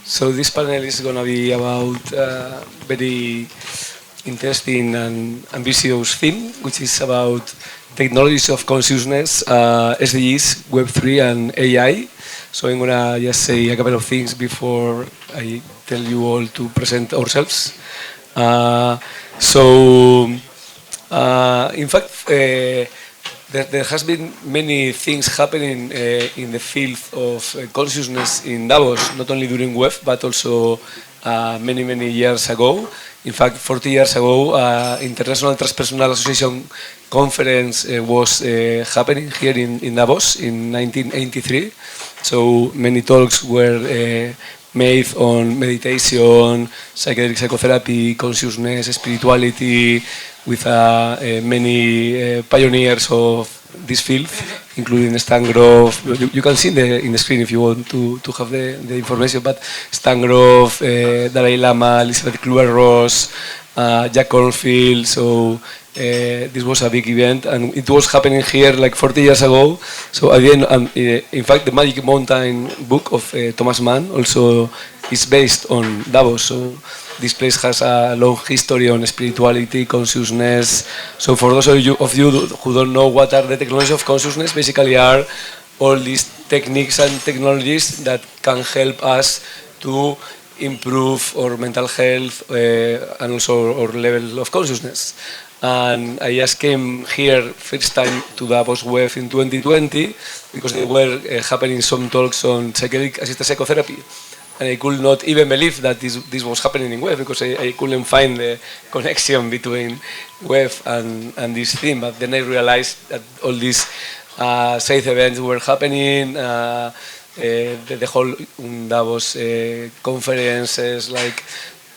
So this panel is going to be about very interesting and ambitious theme, which is about technologies of consciousness, SDGs, Web3 and AI. So I'm going to just say a couple of things before I tell you all to present ourselves. In fact, there has been many things happening in the field of consciousness in Davos, not only during Web, but also many years ago. In fact, 40 years ago, International Transpersonal Association conference was happening here in Davos in 1983. So many talks were made on meditation, psychedelic psychotherapy, consciousness, spirituality, with many pioneers of this field, including Stan Grof. You can see in the screen if you want to have the information, but Stan Grof, Dalai Lama, Elizabeth Kluwer-Ross, Jack Cornfield. So this was a big event, and it was happening here like 40 years ago. So at the end, in fact, the Magic Mountain book of Thomas Mann also is based on Davos. So this place has a long history on spirituality, consciousness. So for those of you who don't know what are the technologies of consciousness, basically are all these techniques and technologies that can help us to improve our mental health and also our level of consciousness. And I just came here first time to Davos Web in 2020 because there were happening some talks on psychedelic assisted psychotherapy. And I could not even believe that this was happening in Web because I couldn't find the connection between Web and this theme. But then I realized that all these side events were happening, the whole Undavos conferences, like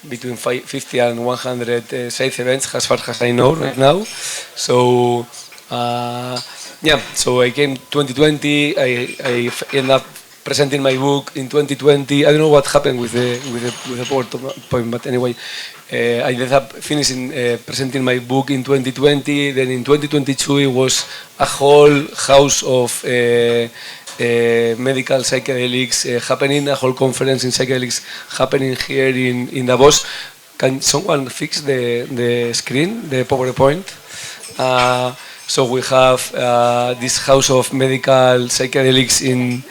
between 50 and 100 side events, as far as I know right now. So so I came 2020. I ended up presenting my book in 2020. I don't know what happened with the PowerPoint, but anyway, I ended up finishing presenting my book in 2020. Then in 2022, it was a whole house of medical psychedelics happening, a whole conference in psychedelics happening here in Davos. Can someone fix the screen, the PowerPoint? So we have this house of medical psychedelics in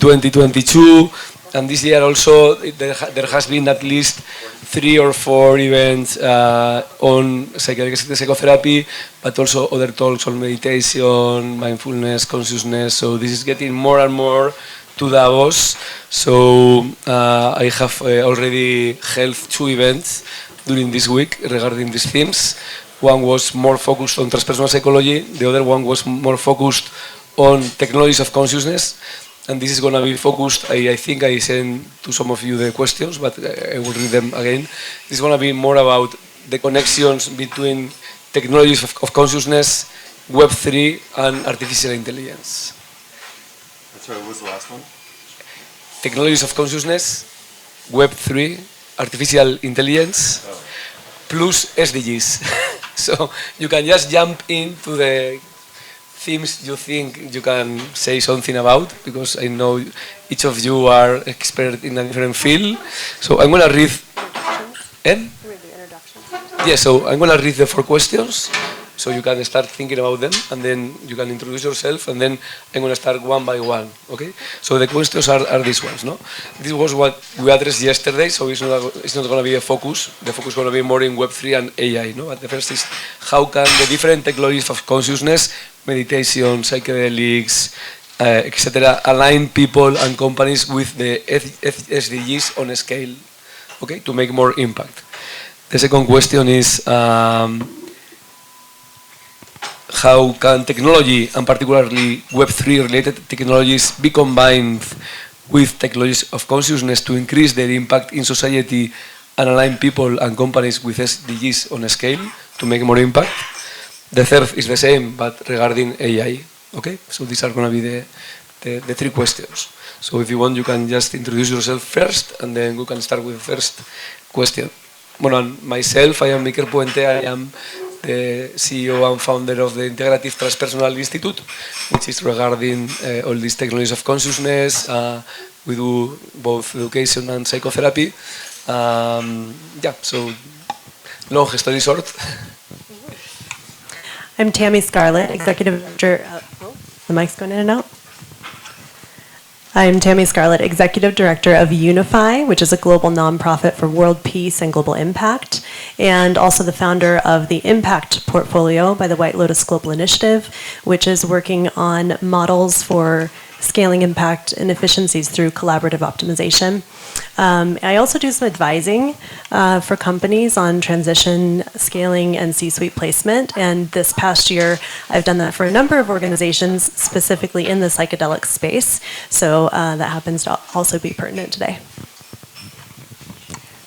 2022, and this year also there has been at least 3 or 4 events on psychedelic psychotherapy, but also other talks on meditation, mindfulness, consciousness. So this is getting more and more to Davos. So I have already held 2 events during this week regarding these themes. One was more focused on transpersonal psychology, the other one was more focused on technologies of consciousness. And this is going to be focused, I think I sent to some of you the questions, but I will read them again. This is going to be more about the connections between technologies of consciousness, Web3, and artificial intelligence. Sorry, what was the last one? Technologies of consciousness, Web3, artificial intelligence, plus SDGs. So you can just jump into the themes you think you can say something about, because I know each of you are expert in a different field. So I'm going to read. Read the introduction. Yeah, so I'm going to read the 4 questions, so you can start thinking about them, and then you can introduce yourself, and then I'm going to start one by one. Okay? So the questions are these ones, no? This was what we addressed yesterday, so it's not going to be a focus. The focus is going to be more in Web3 and AI, no? But the first is how can the different technologies of consciousness, meditation, psychedelics, etc., align people and companies with the SDGs on a scale, okay, to make more impact. The second question is how can technology, and particularly Web3 related technologies, be combined with technologies of consciousness to increase their impact in society and align people and companies with SDGs on a scale to make more impact? The third is the same, but regarding AI. Okay, so these are going to be the 3 questions. So if you want, you can just introduce yourself first, and then we can start with the first question. Well, myself, I am Iker Puente. I am the CEO and founder of the Integrative Transpersonal Institute, which is regarding all these technologies of consciousness. We do both education and psychotherapy. Yeah, so long story short. I'm Tammy, Scarlett, Executive Director of, the mic's going in and out. I'm Tammy, Scarlett, Executive Director of Unify, which is a global nonprofit for world peace and global impact, and also the founder of the Impact Portfolio by the White Lotus Global Initiative, which is working on models for scaling impact and efficiencies through collaborative optimization. I also do some advising for companies on transition, scaling, and C-suite placement. And this past year, I've done that for a number of organizations, specifically in the psychedelic space. So that happens to also be pertinent today.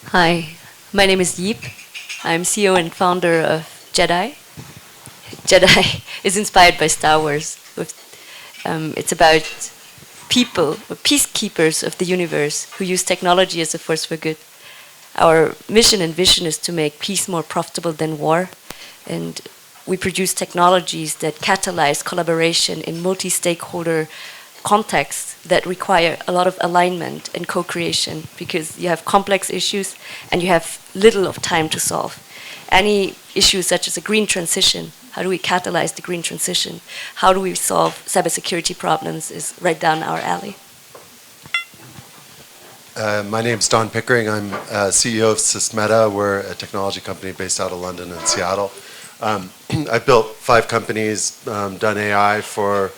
Hi, my name is Yip. I'm CEO and founder of Jedi. Jedi is inspired by Star Wars. It's about people, or peacekeepers of the universe, who use technology as a force for good. Our mission and vision is to make peace more profitable than war, and we produce technologies that catalyze collaboration in multi-stakeholder contexts that require a lot of alignment and co-creation, because you have complex issues and you have little of time to solve. Any issue such as a green transition, how do we catalyze the green transition? How do we solve cybersecurity problems is right down our alley. My name's Don Pickering. I'm CEO of Sysmeta. We're a technology company based out of London and Seattle. I've built 5 companies, done AI for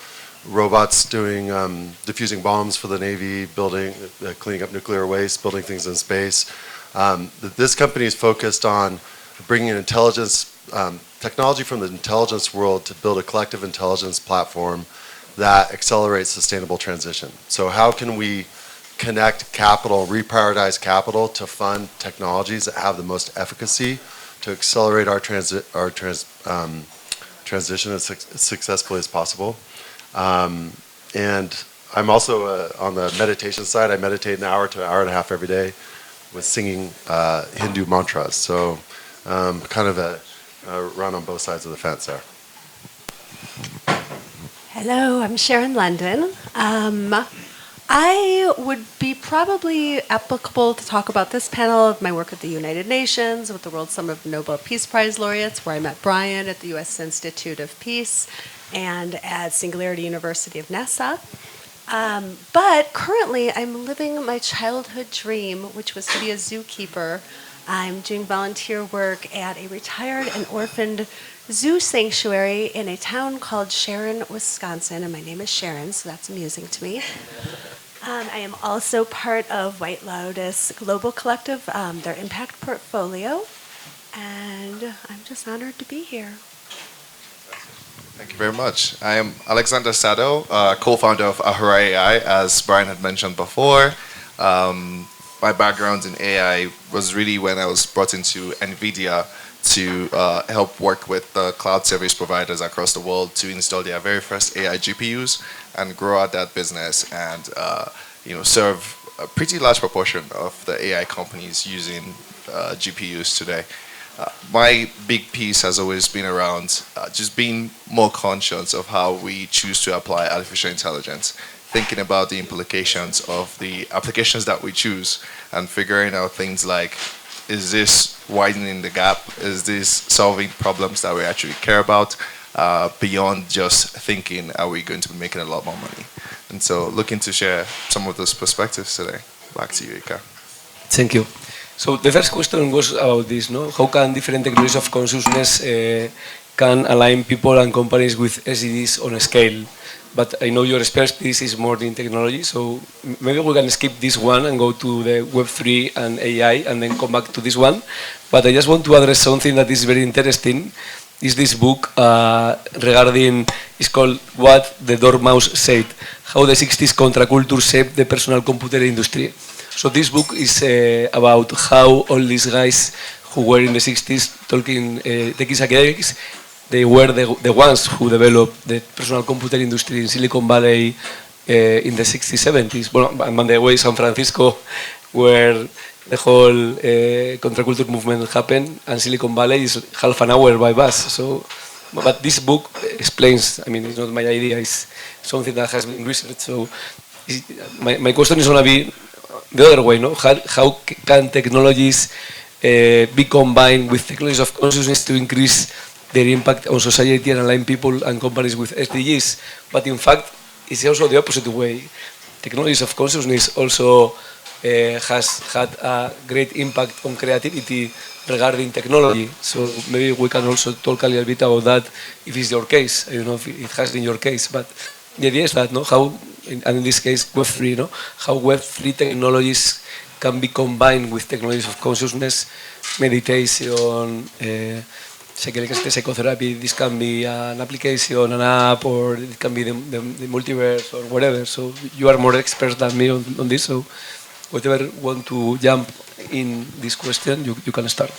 robots doing diffusing bombs for the Navy, building, cleaning up nuclear waste, building things in space. This company is focused on bringing intelligence, technology from the intelligence world to build a collective intelligence platform that accelerates sustainable transition. So how can we connect capital, reprioritize capital to fund technologies that have the most efficacy to accelerate our transition as successfully as possible? And I'm also on the meditation side. I meditate an hour to an hour and a half every day with singing Hindu mantras. So kind of a run on both sides of the fence there. Hello, I'm Sharon London. I would be probably applicable to talk about this panel of my work at the United Nations with the World Summit of Nobel Peace Prize laureates, where I met Brian at the U.S. Institute of Peace and at Singularity University of NASA. But currently, I'm living my childhood dream, which was to be a zookeeper. I'm doing volunteer work at a retired and orphaned zoo sanctuary in a town called Sharon, Wisconsin, and my name is Sharon, so that's amusing to me. I am also part of White Lotus Global Collective, their impact portfolio, and I'm just honored to be here. Thank you very much. I am Alexander Tsado, co-founder of Ahura AI, as Brian had mentioned before. My background in AI was really when I was brought into NVIDIA to help work with the cloud service providers across the world to install their very first AI GPUs and grow out that business and serve a pretty large proportion of the AI companies using GPUs today. My big piece has always been around just being more conscious of how we choose to apply artificial intelligence, thinking about the implications of the applications that we choose and figuring out things like, is this widening the gap? Is this solving problems that we actually care about? Beyond just thinking, are we going to be making a lot more money? And so looking to share some of those perspectives today. Back to you, Iker. Thank you. So the first question was about this, no? How can different technologies of consciousness can align people and companies with SDGs on a scale? But I know your expertise is more in technology, so maybe we can skip this one and go to the Web3 and AI and then come back to this one. But I just want to address something that is very interesting. Is this book regarding, it's called What the Dormouse Said, How the 60s Contraculture Shaped the Personal Computer Industry. So this book is about how all these guys who were in the 60s talking techies academics, they were the ones who developed the personal computer industry in Silicon Valley in the 60s, 70s. Well, and by the way, San Francisco, where the whole contraculture movement happened, and Silicon Valley is half an hour by bus. So, but this book explains. I mean, it's not my idea. It's something that has been researched. So, my question is going to be the other way. No, how can technologies be combined with technologies of consciousness to increase their impact on society and align people and companies with SDGs? But in fact, it's also the opposite way. Technologies of consciousness also has had a great impact on creativity regarding technology. So maybe we can also talk a little bit about that if it's your case. I don't know if it has been your case, but the idea is that, no, how, and in this case, Web3, no, how Web3 technologies can be combined with technologies of consciousness, meditation, psychotherapy. This can be an application, an app, or it can be the multiverse or whatever. So you are more expert than me on this. So whatever want to jump in this question, you can start.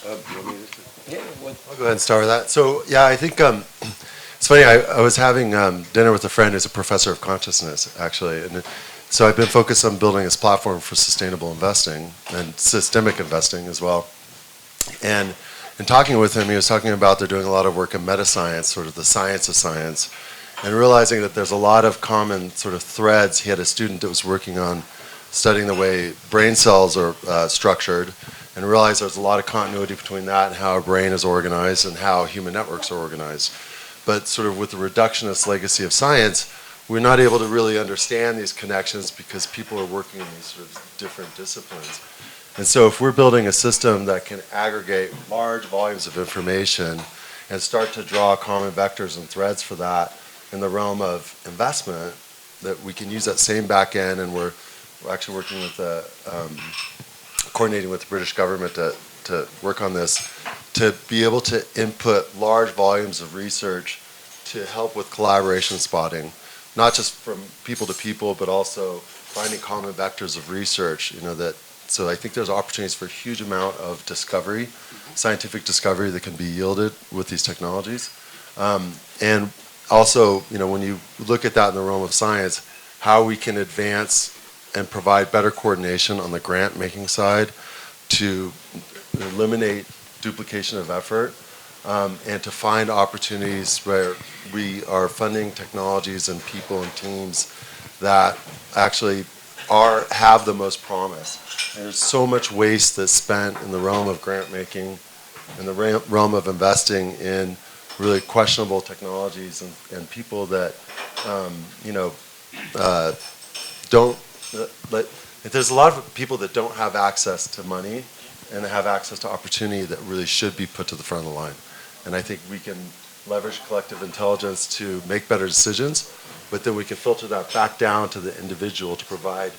I'll go ahead and start with that. So yeah, I think it's funny. I was having dinner with a friend who's a professor of consciousness, actually, and so I've been focused on building this platform for sustainable investing and systemic investing as well. And in talking with him, he was talking about they're doing a lot of work in meta-science, sort of the science of science, and realizing that there's a lot of common sort of threads. He had a student that was working on studying the way brain cells are structured, and realized there's a lot of continuity between that and how our brain is organized and how human networks are organized. But sort of with the reductionist legacy of science, we're not able to really understand these connections because people are working in these sort of different disciplines. And so if we're building a system that can aggregate large volumes of information and start to draw common vectors and threads for that in the realm of investment, that we can use that same back end, and we're actually working with coordinating with the British government to work on this, to be able to input large volumes of research to help with collaboration spotting, not just from people to people, but also finding common vectors of research. So I think there's opportunities for a huge amount of discovery, scientific discovery that can be yielded with these technologies. And also, when you look at that in the realm of science, how we can advance and provide better coordination on the grant-making side to eliminate duplication of effort, and to find opportunities where we are funding technologies and people and teams that actually have the most promise. And there's so much waste that's spent in the realm of grant-making, in the realm of investing in really questionable technologies and people that, there's a lot of people that don't have access to money and have access to opportunity that really should be put to the front of the line. And I think we can leverage collective intelligence to make better decisions, but then we can filter that back down to the individual to provide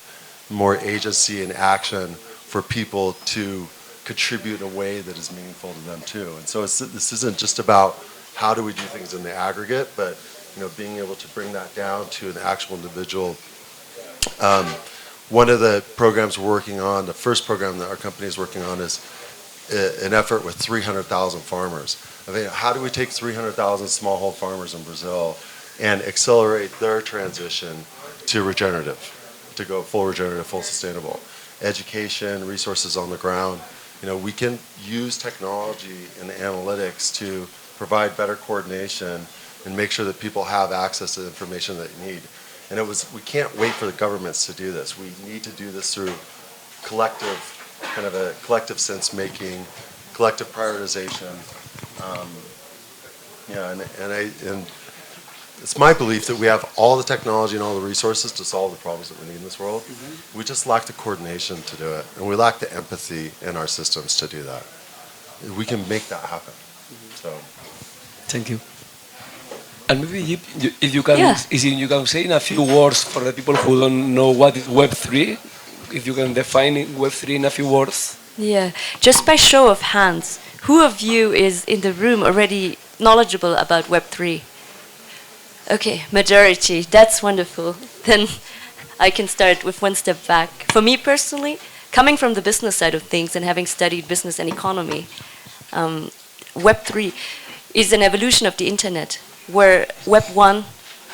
more agency and action for people to contribute in a way that is meaningful to them too. And so this isn't just about how do we do things in the aggregate, but being able to bring that down to an actual individual. One of the programs we're working on, the first program that our company is working on, is an effort with 300,000 farmers. I mean, how do we take 300,000 smallhold farmers in Brazil and accelerate their transition to regenerative, to go full regenerative, full sustainable? Education, resources on the ground. We can use technology and analytics to provide better coordination and make sure that people have access to the information that they need. And we can't wait for the governments to do this. We need to do this through kind of a collective sense making, collective prioritization. And it's my belief that we have all the technology and all the resources to solve the problems that we need in this world. Mm-hmm. We just lack the coordination to do it, and we lack the empathy in our systems to do that. We can make that happen. Mm-hmm. So, thank you. And maybe if you can say in a few words for the people who don't know what is Web3, if you can define Web3 in a few words. Yeah, just by show of hands, who of you is in the room already knowledgeable about Web3? Okay, majority, that's wonderful. Then I can start with one step back. For me personally, coming from the business side of things and having studied business and economy, Web3 is an evolution of the internet, where Web 1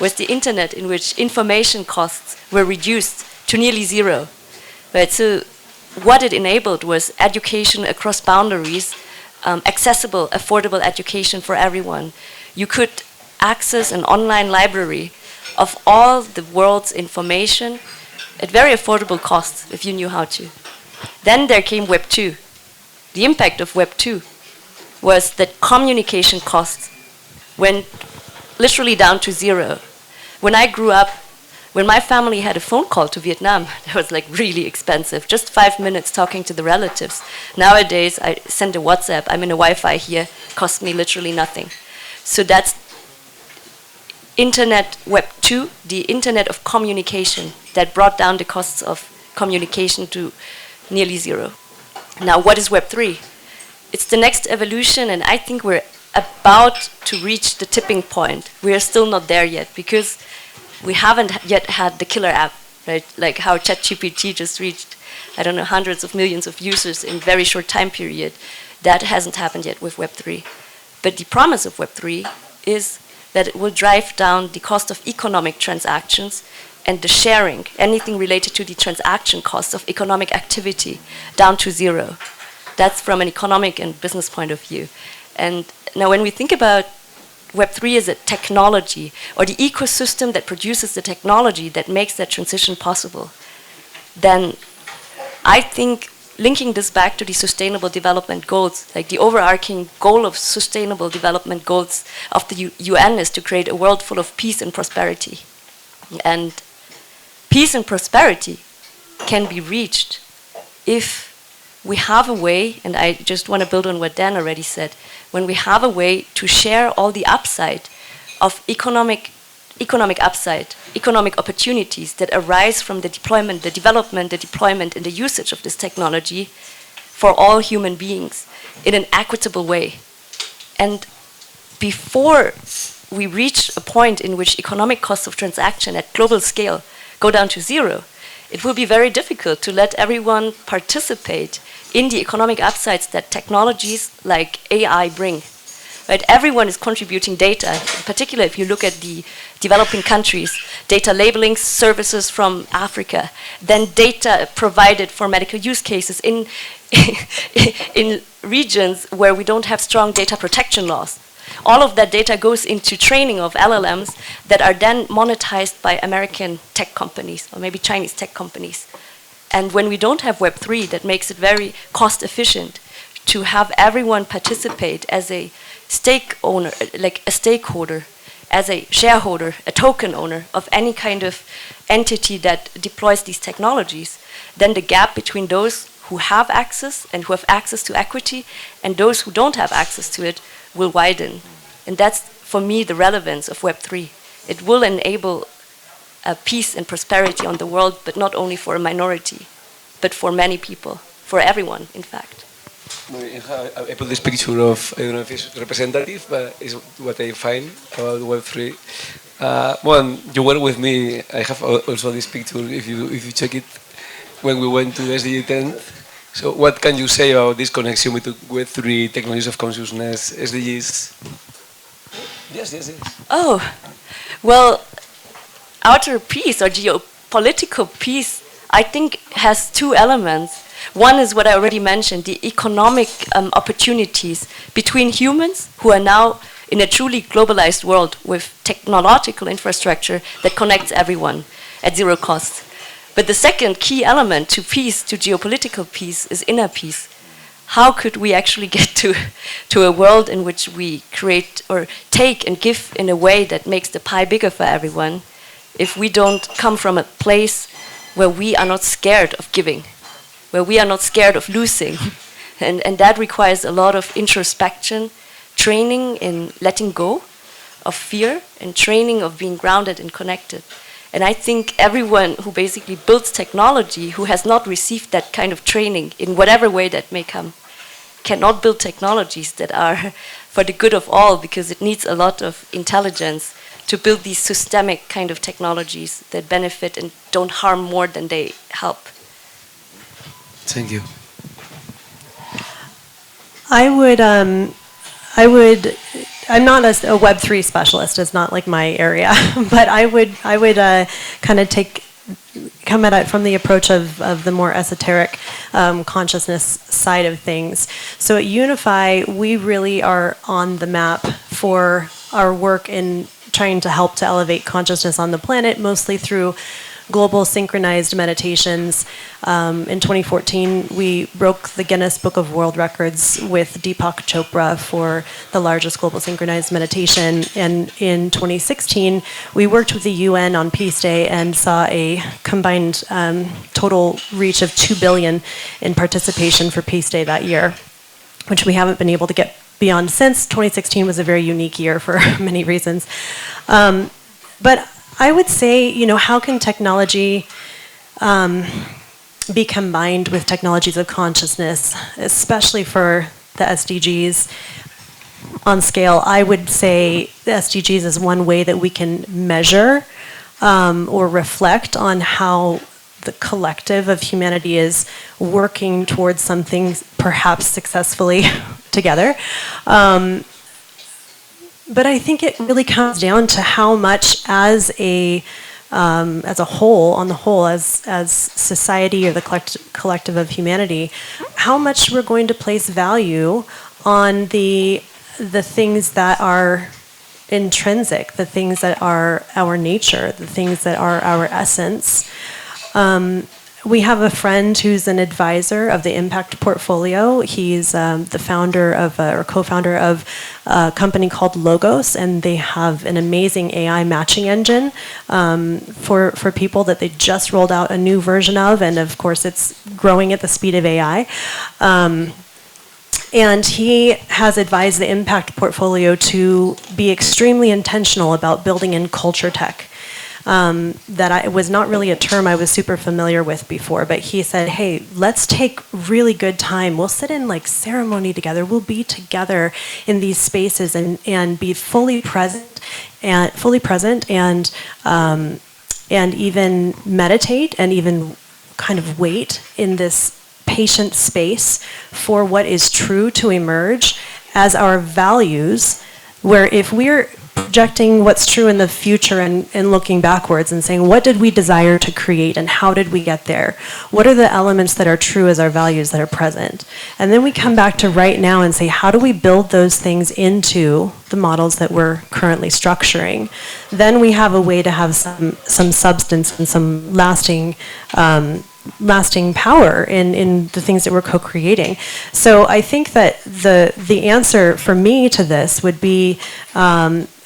was the internet in which information costs were reduced to nearly zero. Right? So what it enabled was education across boundaries, accessible, affordable education for everyone. You could access an online library of all the world's information at very affordable costs if you knew how to. Then there came Web 2. The impact of Web 2 was that communication costs went literally down to zero. When I grew up, when my family had a phone call to Vietnam, it was like really expensive, just 5 minutes talking to the relatives. Nowadays, I send a WhatsApp, I'm in a Wi-Fi here, costs me literally nothing. So that's Internet Web 2, the Internet of communication that brought down the costs of communication to nearly zero. Now, what is Web 3? It's the next evolution, and I think we're about to reach the tipping point. We are still not there yet because we haven't yet had the killer app, right? Like how ChatGPT just reached, I don't know, hundreds of millions of users in a very short time period. That hasn't happened yet with Web 3. But the promise of Web 3 is that it will drive down the cost of economic transactions and the sharing, anything related to the transaction costs of economic activity, down to zero. That's from an economic and business point of view. And now when we think about Web3 as a technology, or the ecosystem that produces the technology that makes that transition possible, then I think linking this back to the Sustainable Development Goals, like the overarching goal of Sustainable Development Goals of the UN is to create a world full of peace and prosperity. And peace and prosperity can be reached if we have a way, and I just want to build on what Dan already said, when we have a way to share all the upside of economic upside, economic opportunities that arise from the deployment, the development, the deployment, and the usage of this technology for all human beings in an equitable way. And before we reach a point in which economic costs of transaction at global scale go down to zero, it will be very difficult to let everyone participate in the economic upsides that technologies like AI bring. Right? Everyone is contributing data, in particular if you look at the developing countries, data labeling services from Africa, then data provided for medical use cases in, in regions where we don't have strong data protection laws. All of that data goes into training of LLMs that are then monetized by American tech companies, or maybe Chinese tech companies. And when we don't have Web3, that makes it very cost efficient to have everyone participate as a stake owner, like a stakeholder, as a shareholder, a token owner of any kind of entity that deploys these technologies, then the gap between those who have access and who have access to equity and those who don't have access to it will widen. And that's, for me, the relevance of Web3. It will enable peace and prosperity on the world, but not only for a minority, but for many people, for everyone, in fact. I put this picture of, I don't know if it's representative, but it's what I find about Web3. Well, you were with me, I have also this picture, if you check it, when we went to SDG 10. So what can you say about this connection with Web3, technologies of consciousness, SDGs? Yes. Oh, well, outer peace or geopolitical peace, I think, has two elements. One is what I already mentioned, the economic opportunities between humans who are now in a truly globalized world with technological infrastructure that connects everyone at zero cost. But the second key element to peace, to geopolitical peace, is inner peace. How could we actually get to a world in which we create or take and give in a way that makes the pie bigger for everyone if we don't come from a place where we are not scared of giving, where we are not scared of losing? And that requires a lot of introspection, training in letting go of fear, and training of being grounded and connected. And I think everyone who basically builds technology, who has not received that kind of training in whatever way that may come, cannot build technologies that are for the good of all, because it needs a lot of intelligence to build these systemic kind of technologies that benefit and don't harm more than they help. Thank you. I would I'm not a Web3 specialist. It's not like my area, but I would kind of come at it from the approach of the more esoteric consciousness side of things. So at Unify, we really are on the map for our work in trying to help to elevate consciousness on the planet, mostly through global synchronized meditations. In 2014, we broke the Guinness Book of World Records with Deepak Chopra for the largest global synchronized meditation. And in 2016, we worked with the UN on Peace Day and saw a combined total reach of 2 billion in participation for Peace Day that year, which we haven't been able to get beyond since. 2016 was a very unique year for many reasons. But I would say, how can technology be combined with technologies of consciousness, especially for the SDGs on scale? I would say the SDGs is one way that we can measure or reflect on how the collective of humanity is working towards something perhaps successfully together. But I think it really comes down to how much as a whole, as society or the collective of humanity, how much we're going to place value on the things that are intrinsic, the things that are our nature, the things that are our essence. We have a friend who's an advisor of the Impact Portfolio. He's the founder of, or co-founder of a company called Logos, and they have an amazing AI matching engine for people that they just rolled out a new version of, and of course it's growing at the speed of AI. And he has advised the Impact Portfolio to be extremely intentional about building in culture tech. That was not really a term I was super familiar with before, but he said, hey, let's take really good time. We'll sit in like ceremony together. We'll be together in these spaces and be fully present and even meditate and even kind of wait in this patient space for what is true to emerge as our values, where if we're projecting what's true in the future and looking backwards and saying, what did we desire to create and how did we get there? What are the elements that are true as our values that are present? And then we come back to right now and say, how do we build those things into the models that we're currently structuring? Then we have a way to have some substance and some lasting power in the things that we're co-creating. So I think that the answer for me to this would be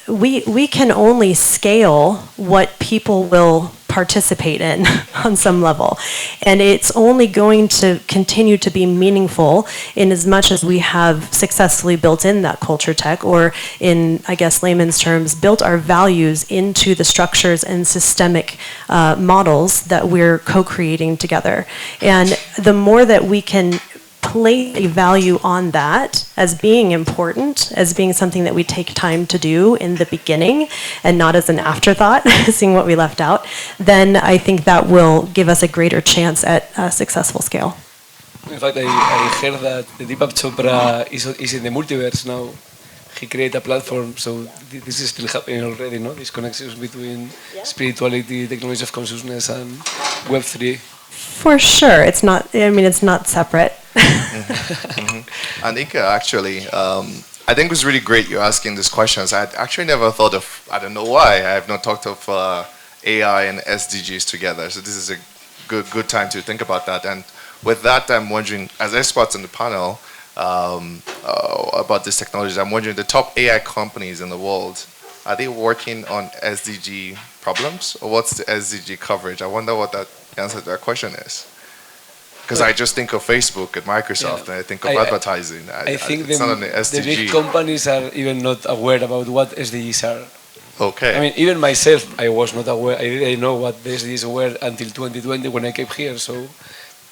we can only scale what people will participate in on some level. And it's only going to continue to be meaningful in as much as we have successfully built in that culture tech, or in, I guess, layman's terms, built our values into the structures and systemic models that we're co-creating together. And the more that we can place a value on that as being important, as being something that we take time to do in the beginning and not as an afterthought, seeing what we left out, then I think that will give us a greater chance at a successful scale. In fact, I heard that Deepak Chopra is in the multiverse now. He created a platform, so this is still happening already, no? These connections between spirituality, technology of consciousness, and Web3. For sure, it's not separate. And Iker, actually, I think it was really great you asking these questions. I actually never thought of, I don't know why, I have not talked of AI and SDGs together. So this is a good time to think about that. And with that, I'm wondering, as experts on the panel about this technology, I'm wondering, the top AI companies in the world, are they working on SDG problems? Or what's the SDG coverage? I wonder what that answer to that question is. Because I just think of Facebook and Microsoft, and I think of advertising. I think the big companies are even not aware about what SDGs are. Okay. I mean, even myself, I was not aware. I didn't know what the SDGs were until 2020 when I came here. So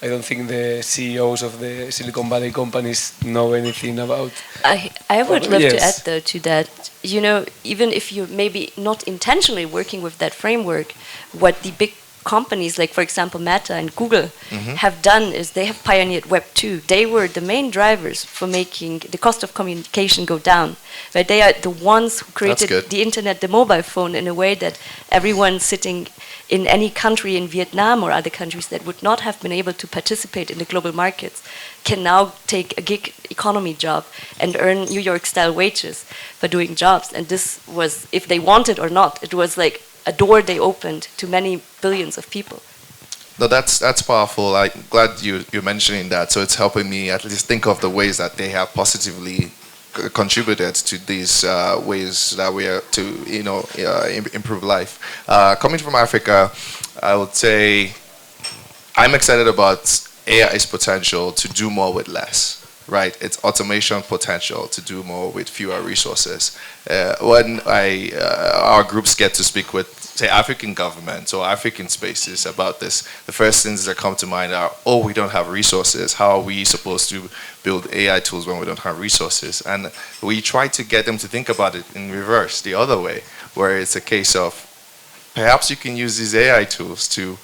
I don't think the CEOs of the Silicon Valley companies know anything about. I would love to add, though, to that. You know, even if you're maybe not intentionally working with that framework, what the big companies like, for example, Meta and Google have done is they have pioneered Web 2. They were the main drivers for making the cost of communication go down. Right? They are the ones who created the internet, the mobile phone, in a way that everyone sitting in any country in Vietnam or other countries that would not have been able to participate in the global markets can now take a gig economy job and earn New York-style wages for doing jobs. And this was, if they wanted or not, it was like a door they opened to many billions of people. No, that's powerful. I'm glad you're mentioning that. So it's helping me at least think of the ways that they have positively contributed to these ways that we are to improve life. Coming from Africa, I would say I'm excited about AI's potential to do more with less. Right, it's automation potential to do more with fewer resources. When our groups get to speak with, say, African governments or African spaces about this, the first things that come to mind are, oh, we don't have resources. How are we supposed to build AI tools when we don't have resources? And we try to get them to think about it in reverse, the other way, where it's a case of perhaps you can use these AI tools to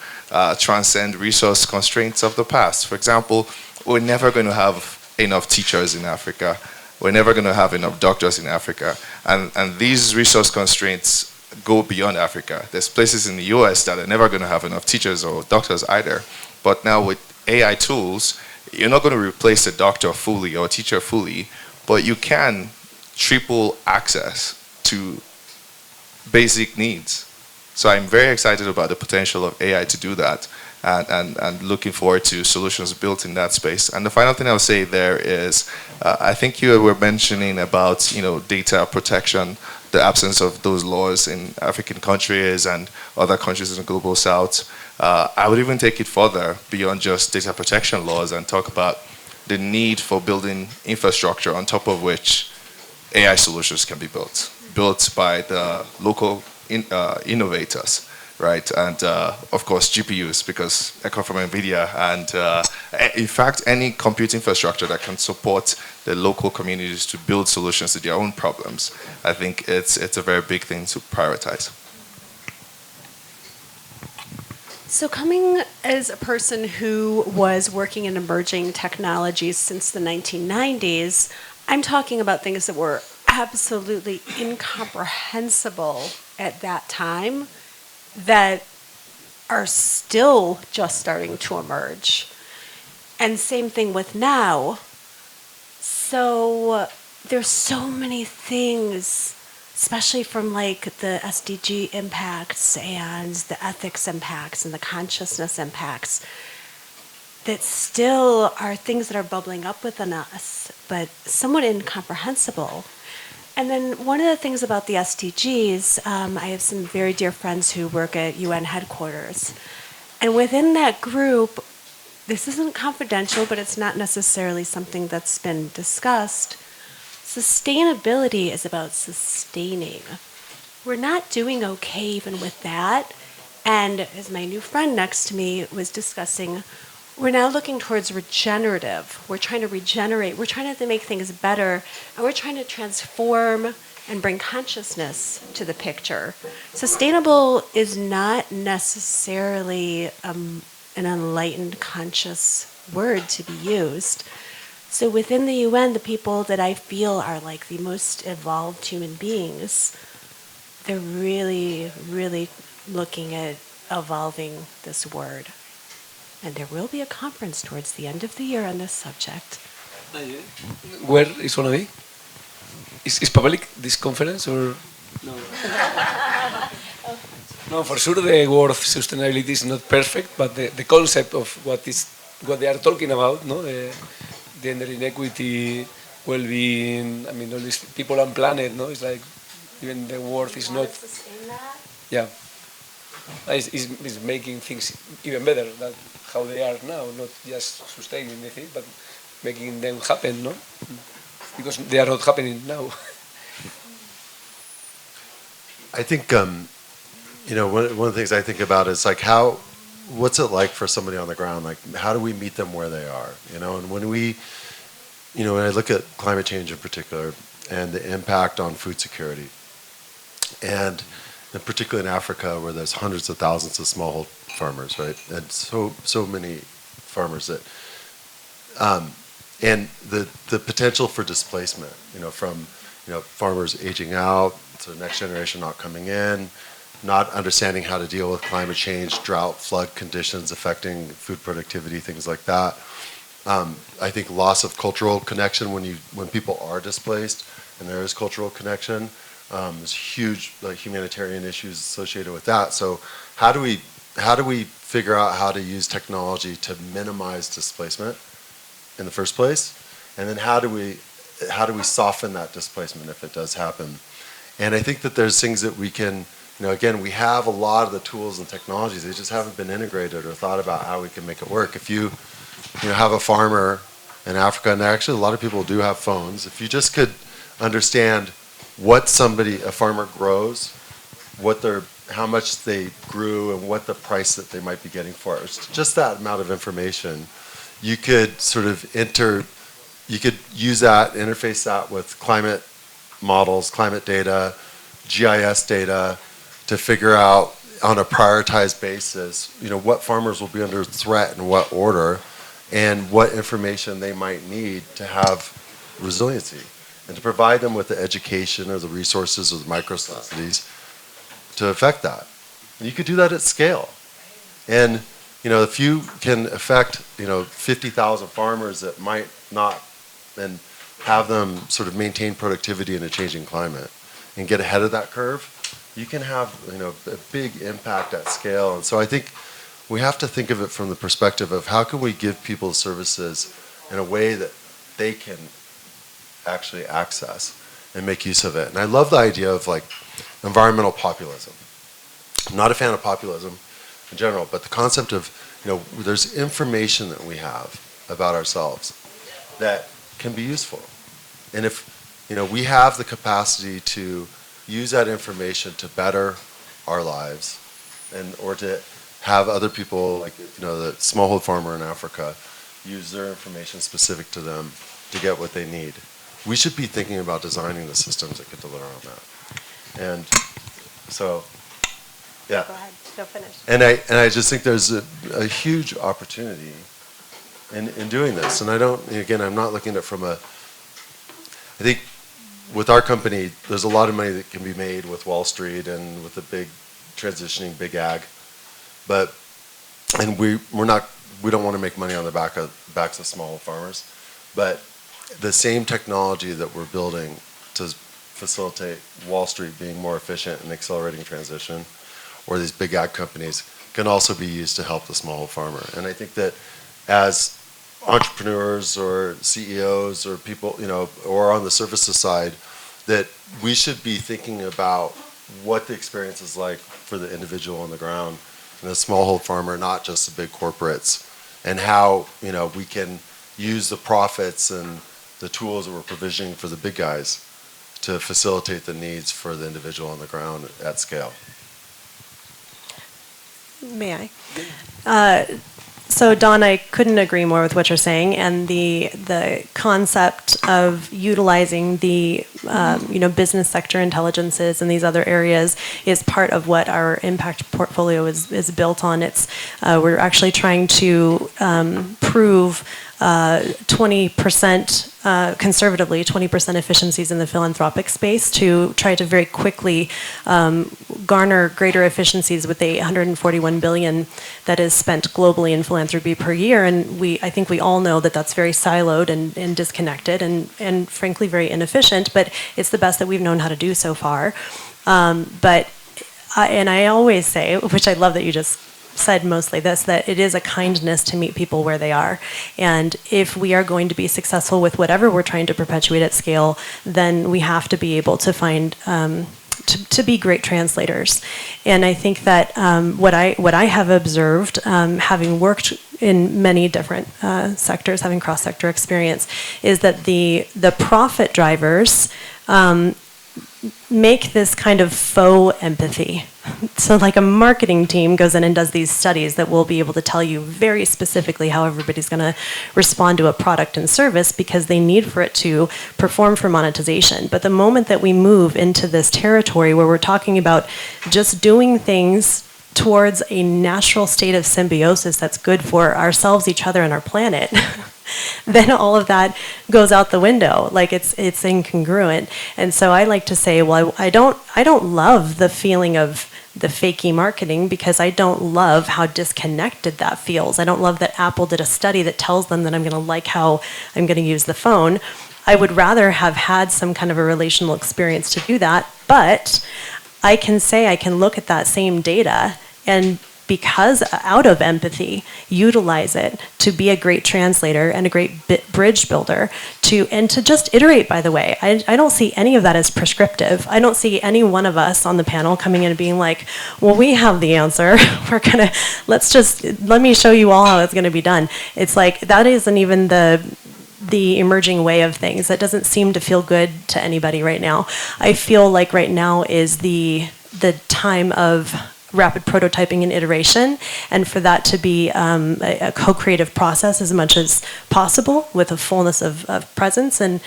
transcend resource constraints of the past. For example, we're never going to have enough teachers in Africa. We're never going to have enough doctors in Africa. And these resource constraints go beyond Africa. There's places in the US that are never going to have enough teachers or doctors either. But now with AI tools, you're not going to replace the doctor fully or teacher fully, but you can triple access to basic needs. So I'm very excited about the potential of AI to do that. And looking forward to solutions built in that space. And the final thing I'll say there is, I think you were mentioning about data protection, the absence of those laws in African countries and other countries in the global south. I would even take it further beyond just data protection laws and talk about the need for building infrastructure on top of which AI solutions can be built by the local innovators. Right, and of course GPUs, because I come from NVIDIA, and in fact any compute infrastructure that can support the local communities to build solutions to their own problems. I think it's a very big thing to prioritize. So coming as a person who was working in emerging technologies since the 1990s, I'm talking about things that were absolutely incomprehensible at that time, that are still just starting to emerge. And same thing with now. So there's so many things, especially from like the SDG impacts and the ethics impacts and the consciousness impacts, that still are things that are bubbling up within us, but somewhat incomprehensible. And then one of the things about the SDGs, I have some very dear friends who work at UN headquarters. And within that group, this isn't confidential, but it's not necessarily something that's been discussed. Sustainability is about sustaining. We're not doing okay even with that. And as my new friend next to me was discussing, we're now looking towards regenerative. We're trying to regenerate. We're trying to make things better. And we're trying to transform and bring consciousness to the picture. Sustainable is not necessarily an enlightened, conscious word to be used. So within the UN, the people that I feel are like the most evolved human beings, they're really, really looking at evolving this word. And there will be a conference towards the end of the year on this subject. Where is one of it? Is public this conference or no? No, for sure the word of sustainability is not perfect, but the concept of what they are talking about, no, the gender inequity, well-being. I mean, all these people on planet, no, it's like even the word is not. Yeah, is making things even better than how they are now, not just sustaining the thing, but making them happen, no? Because they are not happening now. I think, one of the things I think about is like what's it like for somebody on the ground? Like, how do we meet them where they are? And when when I look at climate change in particular and the impact on food security, and and particularly in Africa, where there's hundreds of thousands of smallhold farmers, right? And so many farmers that, and the potential for displacement, from farmers aging out, so the next generation not coming in, not understanding how to deal with climate change, drought, flood conditions affecting food productivity, things like that. I think loss of cultural connection when people are displaced, and there is cultural connection. There's huge humanitarian issues associated with that. So how do we figure out how to use technology to minimize displacement in the first place? And then how do we soften that displacement if it does happen? And I think that there's things that we can, again, we have a lot of the tools and technologies, they just haven't been integrated or thought about how we can make it work. If you have a farmer in Africa, and actually a lot of people do have phones, if you just could understand what a farmer grows, how much they grew, and what the price that they might be getting for it. It's just that amount of information. You could sort of you could use that, interface that with climate models, climate data, GIS data, to figure out on a prioritized basis, what farmers will be under threat in what order, and what information they might need to have resiliency, and to provide them with the education or the resources or the micro-subsidies to affect that. And you could do that at scale. And if you can affect 50,000 farmers that might not, and have them sort of maintain productivity in a changing climate and get ahead of that curve, you can have a big impact at scale. And so I think we have to think of it from the perspective of how can we give people services in a way that they can actually access and make use of it. And I love the idea of environmental populism. I'm not a fan of populism in general, but the concept of, there's information that we have about ourselves that can be useful. And if, we have the capacity to use that information to better our lives, or to have other people, the smallhold farmer in Africa, use their information specific to them to get what they need. We should be thinking about designing the systems that could deliver on that. And so, yeah. Go ahead, go finish. And I just think there's a huge opportunity in doing this. And I'm not looking at it from I think with our company, there's a lot of money that can be made with Wall Street and with the big transitioning big ag. And we don't want to make money on the backs of small farmers. But the same technology that we're building to facilitate Wall Street being more efficient and accelerating transition, or these big ag companies, can also be used to help the smallhold farmer. And I think that as entrepreneurs or CEOs or people, or on the services side, that we should be thinking about what the experience is like for the individual on the ground and the smallhold farmer, not just the big corporates, and how we can use the profits and the tools that we're provisioning for the big guys to facilitate the needs for the individual on the ground at scale. May I? So Don, I couldn't agree more with what you're saying, and the concept of utilizing the business sector intelligences and these other areas is part of what our impact portfolio is built on. We're actually trying to prove 20%, conservatively, 20% efficiencies in the philanthropic space to try to very quickly garner greater efficiencies with the $141 billion that is spent globally in philanthropy per year. And I think we all know that that's very siloed and disconnected and frankly very inefficient, but it's the best that we've known how to do so far. And I always say, which I love that you just said mostly this, that it is a kindness to meet people where they are. And if we are going to be successful with whatever we're trying to perpetuate at scale, then we have to be able to find, to be great translators. And I think that what I have observed, having worked in many different sectors, having cross-sector experience, is that the profit drivers make this kind of faux empathy So like a marketing team goes in and does these studies that will be able to tell you very specifically how everybody's going to respond to a product and service because they need for it to perform for monetization. But the moment that we move into this territory where we're talking about just doing things towards a natural state of symbiosis that's good for ourselves, each other, and our planet, then all of that goes out the window. Like it's incongruent. And so I like to say, well, I don't love the feeling of the fakey marketing because I don't love how disconnected that feels. I don't love that Apple did a study that tells them that I'm going to like how I'm going to use the phone. I would rather have had some kind of a relational experience to do that. But I can say I can look at that same data and because out of empathy, utilize it to be a great translator and a great bridge builder and to just iterate, by the way. I don't see any of that as prescriptive. I don't see any one of us on the panel coming in and being like, well, we have the answer. Let me show you all how it's going to be done. It's like, that isn't even the emerging way of things. That doesn't seem to feel good to anybody right now. I feel like right now is the time of rapid prototyping and iteration, and for that to be a co-creative process as much as possible with a fullness of presence and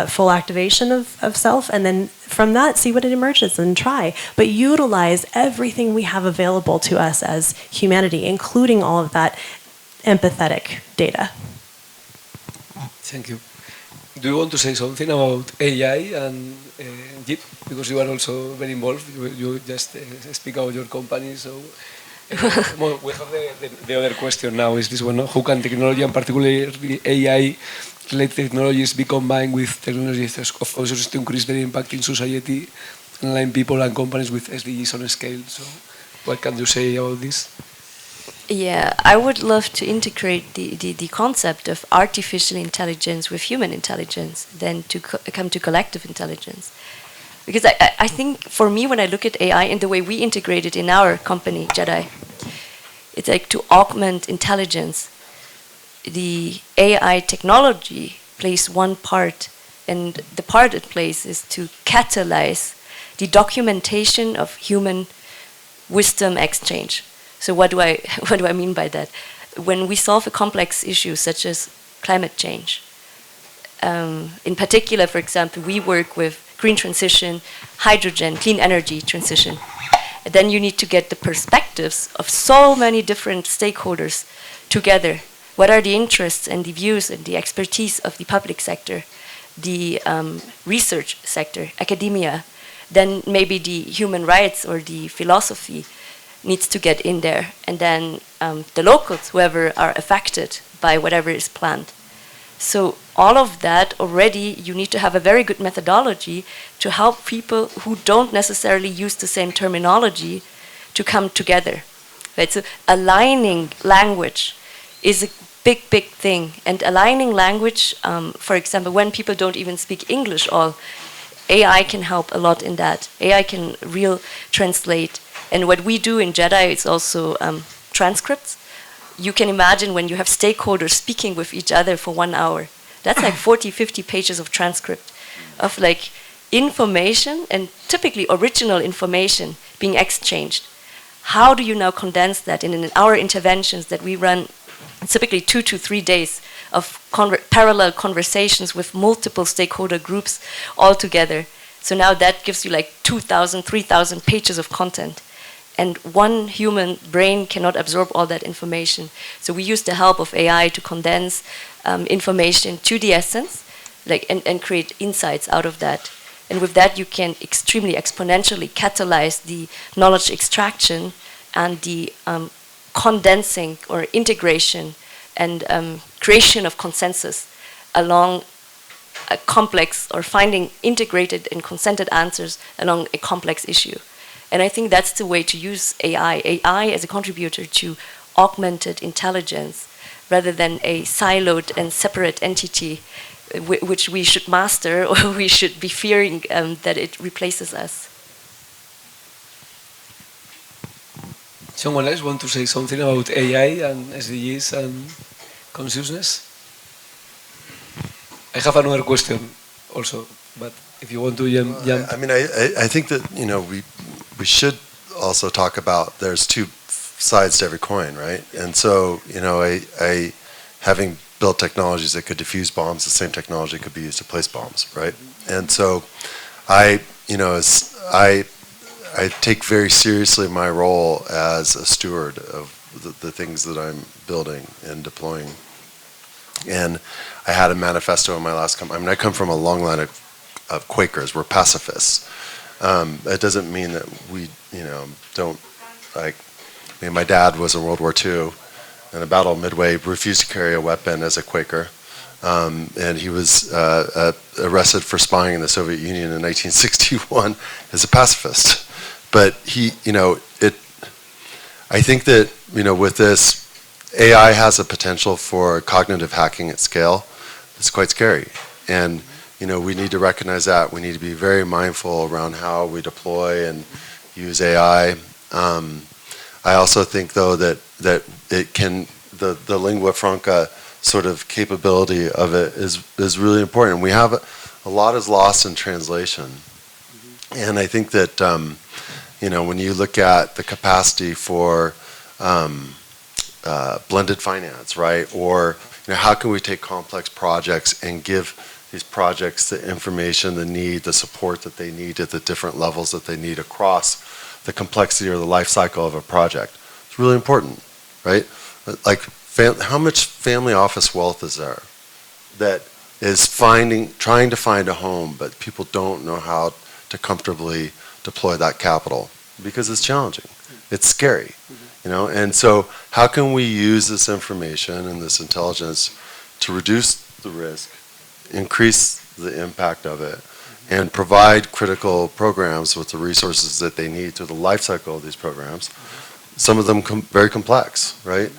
full activation of self, and then from that see what it emerges and try. But utilize everything we have available to us as humanity, including all of that empathetic data. Thank you. Do you want to say something about AI and Yip? Because you are also very involved. You just speak about your company. So well, we have the other question now. Is this one? How can technology, and particularly AI-related technologies, be combined with technologies of consciousness to increase their impact in society and align people and companies with SDGs on a scale? So, what can you say about this? Yeah, I would love to integrate the concept of artificial intelligence with human intelligence, then to come to collective intelligence. Because I think, for me, when I look at AI and the way we integrate it in our company, JEDI, it's like to augment intelligence. The AI technology plays one part, and the part it plays is to catalyze the documentation of human wisdom exchange. So what do I mean by that? When we solve a complex issue such as climate change, in particular, for example, we work with green transition, hydrogen, clean energy transition. And then you need to get the perspectives of so many different stakeholders together. What are the interests and the views and the expertise of the public sector, the research sector, academia, then maybe the human rights or the philosophy needs to get in there, and then the locals, whoever are affected by whatever is planned. So all of that already, you need to have a very good methodology to help people who don't necessarily use the same terminology to come together. Right? So aligning language is a big, big thing. And aligning language, for example, when people don't even speak English all, AI can help a lot in that. AI can translate. And what we do in JEDI is also transcripts. You can imagine when you have stakeholders speaking with each other for 1 hour. That's like 40, 50 pages of transcript of like information, and typically original information being exchanged. How do you now condense that in our interventions that we run typically 2 to 3 days of parallel conversations with multiple stakeholder groups all together? So now that gives you like 2,000, 3,000 pages of content. And one human brain cannot absorb all that information. So we use the help of AI to condense information to the essence, and create insights out of that. And with that, you can extremely exponentially catalyze the knowledge extraction and the condensing or integration and creation of consensus along a complex, or finding integrated and consented answers along a complex issue. And I think that's the way to use AI as a contributor to augmented intelligence, rather than a siloed and separate entity which we should master, or we should be fearing that it replaces us. Someone else want to say something about AI and SDGs and consciousness? I have another question also, but if you want to jump. I mean, I think that we should also talk about there's two sides to every coin, right? And so, I having built technologies that could defuse bombs, the same technology could be used to place bombs, right? And so, I take very seriously my role as a steward of the things that I'm building and deploying. And I had a manifesto in my last company. I mean, I come from a long line of Quakers. We're pacifists. It doesn't mean that we, don't like. I mean, my dad was in World War II, in a battle midway, refused to carry a weapon as a Quaker, and he was arrested for spying in the Soviet Union in 1961 as a pacifist. But I think that with this, AI has a potential for cognitive hacking at scale. It's quite scary, and we need to recognize that. We need to be very mindful around how we deploy and use AI. I also think, though, that it can, the lingua franca sort of capability of it is really important. We have a lot is lost in translation, and I think that when you look at the capacity for blended finance, right, or how can we take complex projects and give these projects the information, the support that they need at the different levels that they need across the complexity or the life cycle of a project. It's really important, right? Like, how much family office wealth is there that is trying to find a home, but people don't know how to comfortably deploy that capital because it's challenging. It's scary, and so how can we use this information and this intelligence to reduce the risk, increase the impact of it, and provide critical programs with the resources that they need through the life cycle of these programs, some of them very complex, right,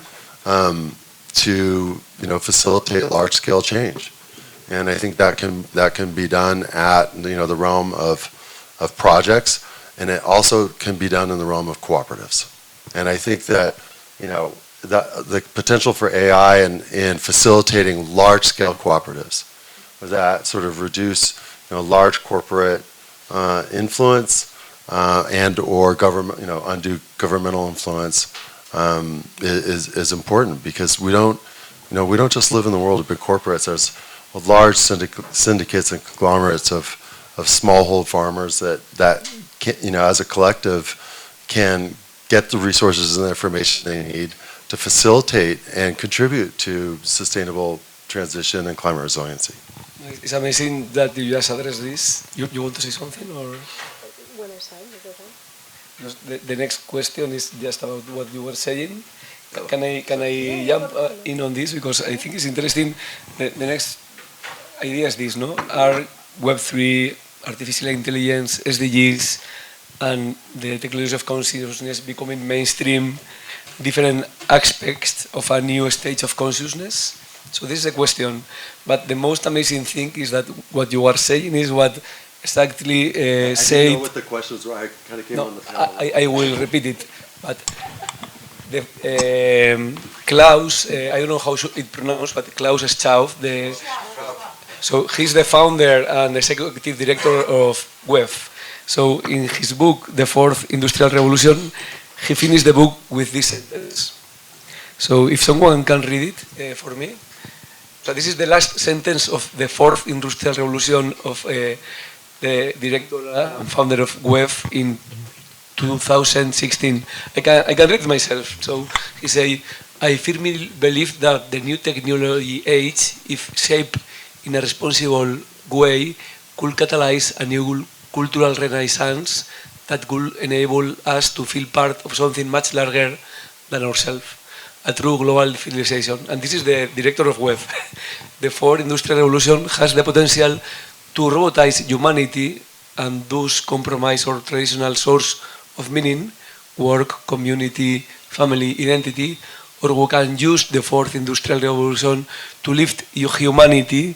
to facilitate large-scale change. And I think that can be done at the realm of projects, and it also can be done in the realm of cooperatives. And I think that the potential for AI in facilitating large-scale cooperatives that sort of reduce large corporate influence and or government, undue governmental influence is important, because we don't just live in the world of big corporates. There's large syndicates and conglomerates of smallhold farmers that can, as a collective, can get the resources and the information they need to facilitate and contribute to sustainable transition and climate resiliency. It's amazing that you just addressed this. You want to say something, or? The next question is just about what you were saying. Can I jump in on this, because I think it's interesting. The next idea is this, no? Are Web3, artificial intelligence, SDGs, and the technology of consciousness becoming mainstream, different aspects of a new stage of consciousness? So this is a question, but the most amazing thing is that what you are saying is what exactly said. I didn't know what the questions were. I kind of came on the panel. I will repeat it, but Klaus, I don't know how it pronounced, but Klaus Schwab, so he's the founder and executive director of WEF. So in his book, The Fourth Industrial Revolution, he finished the book with this sentence. So if someone can read it for me. So this is the last sentence of the Fourth Industrial Revolution of the director and founder of WEF in 2016. I can read myself. So he said, I firmly believe that the new technology age, if shaped in a responsible way, could catalyze a new cultural renaissance that could enable us to feel part of something much larger than ourselves, a true global civilization. And this is the director of WEF. The Fourth Industrial Revolution has the potential to robotize humanity and thus compromise our traditional source of meaning, work, community, family, identity, or we can use the Fourth Industrial Revolution to lift humanity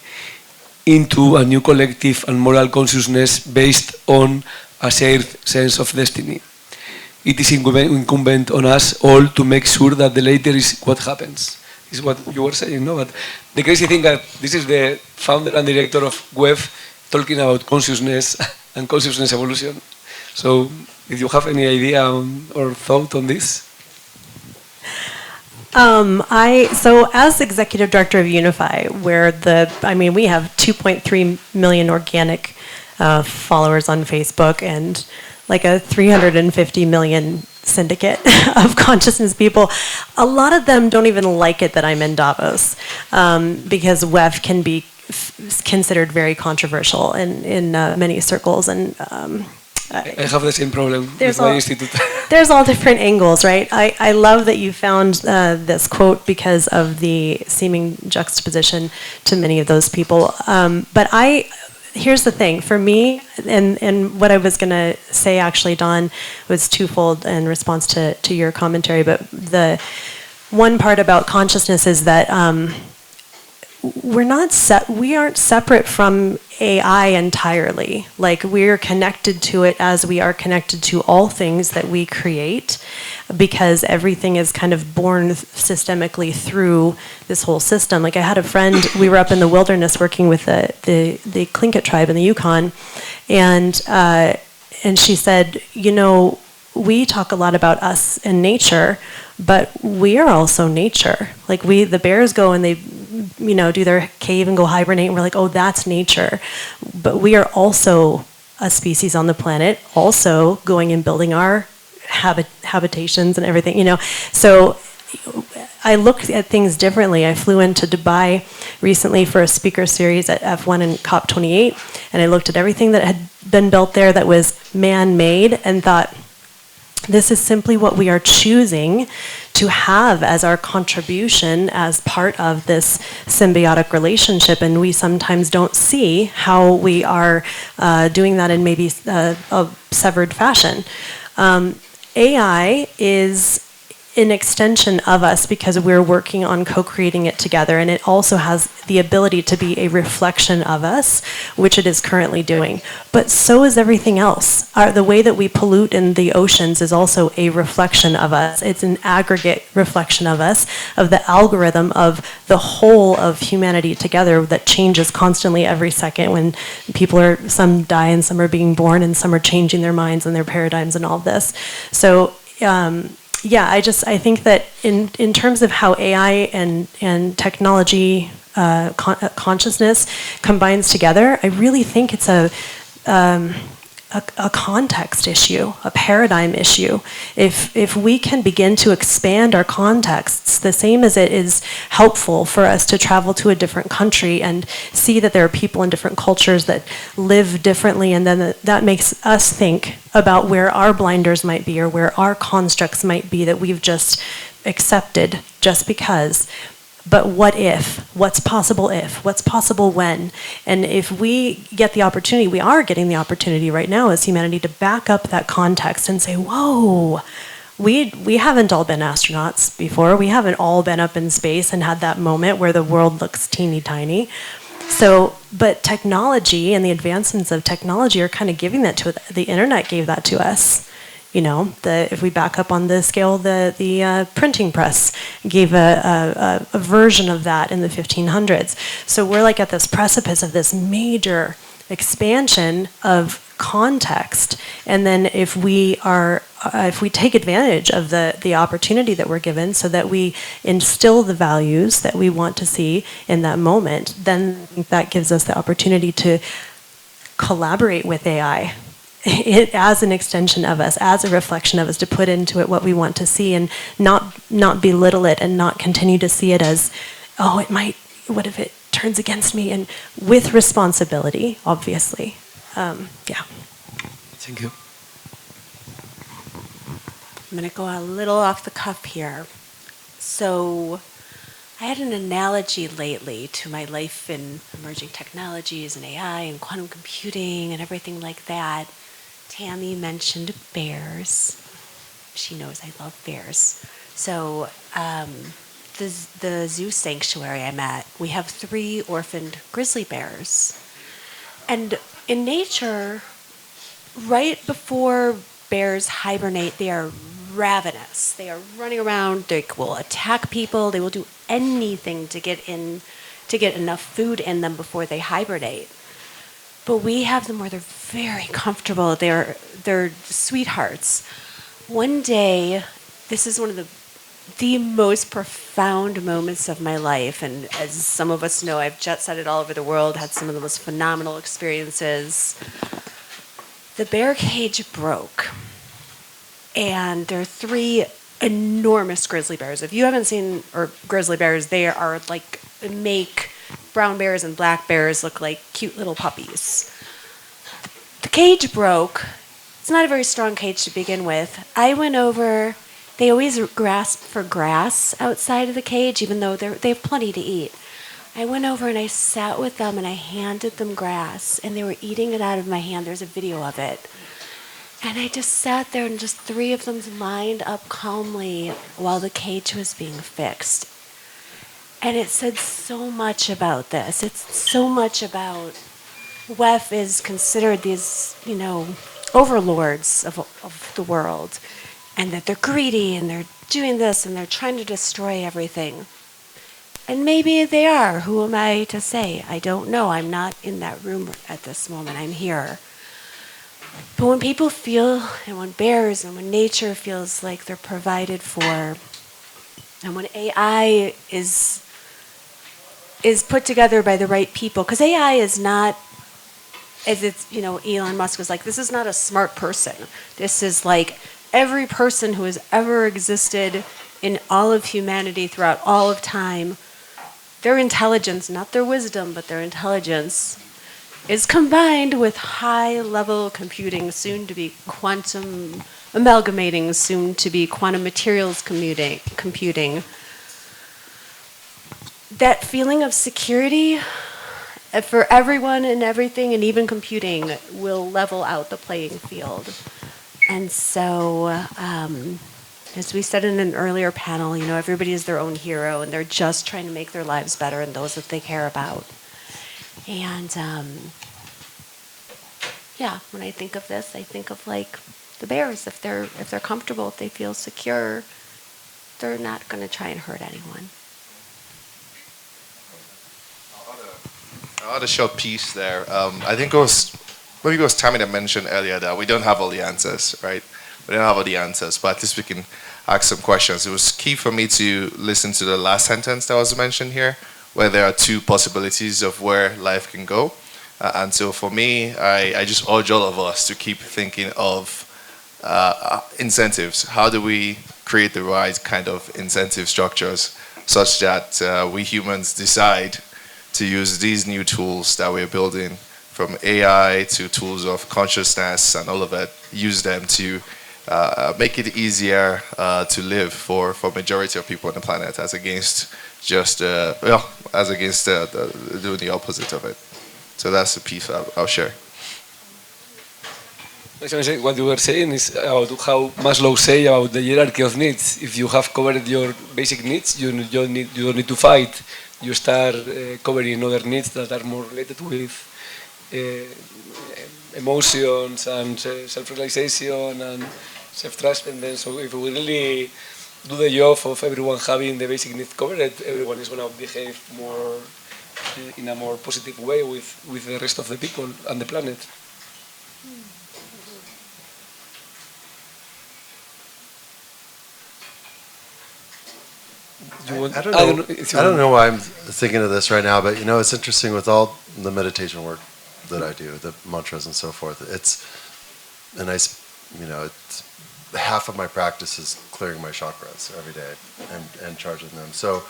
into a new collective and moral consciousness based on a shared sense of destiny. It is incumbent on us all to make sure that the later is what happens. This is what you were saying, no? But the crazy thing that this is the founder and director of WEF talking about consciousness and consciousness evolution. So, if you have any idea or thought on this? So as executive director of Unify, where we have 2.3 million organic followers on Facebook and like a 350 million syndicate of consciousness people. A lot of them don't even like it that I'm in Davos because WEF can be considered very controversial in many circles, and I have the same problem with my institute. There's all different angles, right? I love that you found this quote because of the seeming juxtaposition to many of those people. But here's the thing, for me, and what I was going to say actually, Don, was twofold in response to your commentary, but the one part about consciousness is that we aren't separate from AI entirely. Like, we're connected to it as we are connected to all things that we create, because everything is kind of born systemically through this whole system. Like, I had a friend, we were up in the wilderness working with the Tlingit tribe in the Yukon, and she said, we talk a lot about us and nature, but we are also nature. Like, the bears go and they do their cave and go hibernate, and we're like, oh, that's nature. But we are also a species on the planet, also going and building our habitations and everything, So I look at things differently. I flew into Dubai recently for a speaker series at F1 and COP28, and I looked at everything that had been built there that was man-made and thought, this is simply what we are choosing to have as our contribution as part of this symbiotic relationship, and we sometimes don't see how we are doing that in maybe a severed fashion. AI is an extension of us because we're working on co-creating it together, and it also has the ability to be a reflection of us, which it is currently doing. But so is everything else. The way that we pollute in the oceans is also a reflection of us. It's an aggregate reflection of us, of the algorithm of the whole of humanity together that changes constantly every second when some die and some are being born and some are changing their minds and their paradigms and all of this. So, I think that in terms of how AI and technology consciousness combines together, I really think it's a context issue, a paradigm issue. If we can begin to expand our contexts, the same as it is helpful for us to travel to a different country and see that there are people in different cultures that live differently, and then that makes us think about where our blinders might be or where our constructs might be that we've just accepted just because. But what if? What's possible if? What's possible when? And if we get the opportunity, we are getting the opportunity right now as humanity to back up that context and say, whoa, we haven't all been astronauts before. We haven't all been up in space and had that moment where the world looks teeny tiny. So, but technology and the advancements of technology are kind of giving that to us. The internet gave that to us. If we back up on the scale, the printing press gave a version of that in the 1500s. So we're like at this precipice of this major expansion of context, and then if we take advantage of the opportunity that we're given, so that we instill the values that we want to see in that moment, then that gives us the opportunity to collaborate with AI. It as an extension of us, as a reflection of us, to put into it what we want to see and not belittle it and not continue to see it as, oh, what if it turns against me? And with responsibility, obviously. Thank you. I'm going to go a little off the cuff here. So I had an analogy lately to my life in emerging technologies and AI and quantum computing and everything like that. Tammy mentioned bears. She knows I love bears. So the zoo sanctuary I'm at, we have 3 orphaned grizzly bears. And in nature, right before bears hibernate, they are ravenous. They are running around. They will attack people. They will do anything to get enough food in them before they hibernate. but we have them where they're very comfortable. They're sweethearts. One day, this is one of the most profound moments of my life, and as some of us know, I've jet-setted all over the world, had some of the most phenomenal experiences. The bear cage broke, and there are 3 enormous grizzly bears. If you haven't seen grizzly bears, they are like, make brown bears and black bears look like cute little puppies. The cage broke. It's not a very strong cage to begin with. I went over. They always grasp for grass outside of the cage, even though they have plenty to eat. I went over and I sat with them and I handed them grass, and they were eating it out of my hand. There's a video of it. And I just sat there, and just 3 of them lined up calmly while the cage was being fixed. And it said so much about this. It's so much about WEF is considered these, overlords of the world, and that they're greedy and they're doing this and they're trying to destroy everything. And maybe they are. Who am I to say? I don't know. I'm not in that room at this moment. I'm here. But when people feel, and when bears and when nature feels like they're provided for, and when AI is put together by the right people, because AI is not, as it's, Elon Musk was like, this is not a smart person. This is like every person who has ever existed in all of humanity throughout all of time. Their intelligence, not their wisdom, but their intelligence, is combined with high-level computing, soon to be quantum amalgamating, soon to be quantum materials computing. That feeling of security for everyone and everything, and even computing, will level out the playing field. And so, as we said in an earlier panel, everybody is their own hero, and they're just trying to make their lives better and those that they care about. And when I think of this, I think of like the bears. If they're comfortable, if they feel secure, they're not going to try and hurt anyone. I'll add a short piece there. I think maybe it was Tammy that mentioned earlier that we don't have all the answers, right? We don't have all the answers, but at least we can ask some questions. It was key for me to listen to the last sentence that was mentioned here, where there are 2 possibilities of where life can go. And so for me, I just urge all of us to keep thinking of incentives. How do we create the right kind of incentive structures such that we humans decide to use these new tools that we're building, from AI to tools of consciousness and all of it, use them to make it easier to live for majority of people on the planet, as against just doing the opposite of it. So that's the piece I'll share. What you were saying is about how Maslow say about the hierarchy of needs. If you have covered your basic needs, you don't need to fight. You start covering other needs that are more related with emotions and self-realization and self-trust. And then, so if we really do the job of everyone having the basic needs covered, everyone is going to behave more in a more positive way with the rest of the people and the planet. I don't know why I'm thinking of this right now, but it's interesting with all the meditation work that I do, the mantras and so forth. It's a nice, it's half of my practice is clearing my chakras every day and charging them. So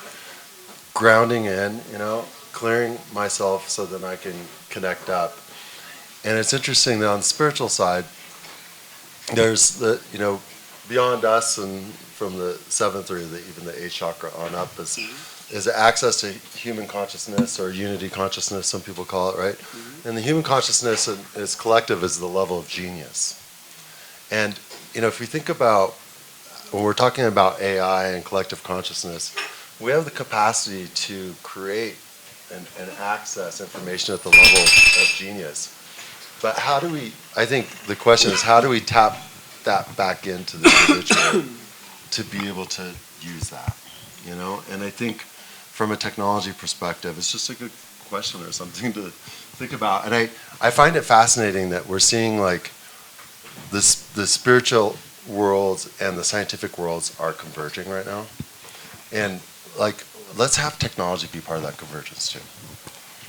grounding in, clearing myself so that I can connect up. And it's interesting that on the spiritual side, there's the, beyond us and from the 7th or even the 8th chakra on up is access to human consciousness, or unity consciousness, some people call it, right? Mm-hmm. And the human consciousness is collective, is the level of genius. And, if we think about, when we're talking about AI and collective consciousness, we have the capacity to create and access information at the level of genius. But I think the question is, how do we tap that back into the individual to be able to use that, And I think from a technology perspective, it's just a good question or something to think about. And I find it fascinating that we're seeing like the spiritual worlds and the scientific worlds are converging right now. And like, let's have technology be part of that convergence too.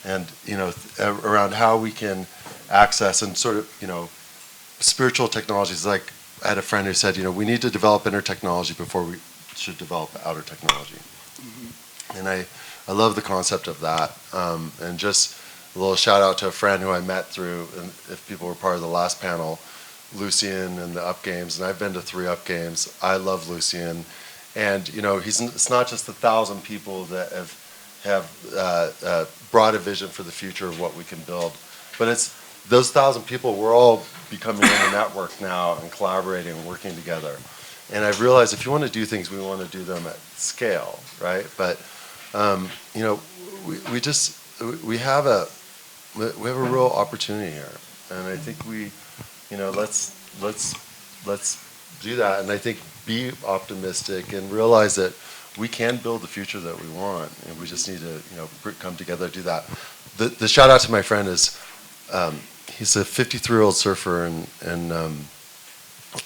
And, you know, around how we can access and sort of, you know, spiritual technologies. Like, I had a friend who said, you know, we need to develop inner technology before we should develop outer technology. Mm-hmm. And I love the concept of that. And just a little shout out to a friend who I met through, and if people were part of the last panel, Lucian and the Up Games, and I've been to 3 Up Games. I love Lucian. And, you know, it's not just 1,000 people that have brought a vision for the future of what we can build, but it's those 1,000 people, we're all becoming in a network now and collaborating and working together. And I've realized if you want to do things, we want to do them at scale, right? But, you know, we have a real opportunity here. And I think you know, let's do that. And I think be optimistic and realize that we can build the future that we want. And we just need to, you know, come together to do that. The shout out to my friend is, he's a 53-year-old surfer in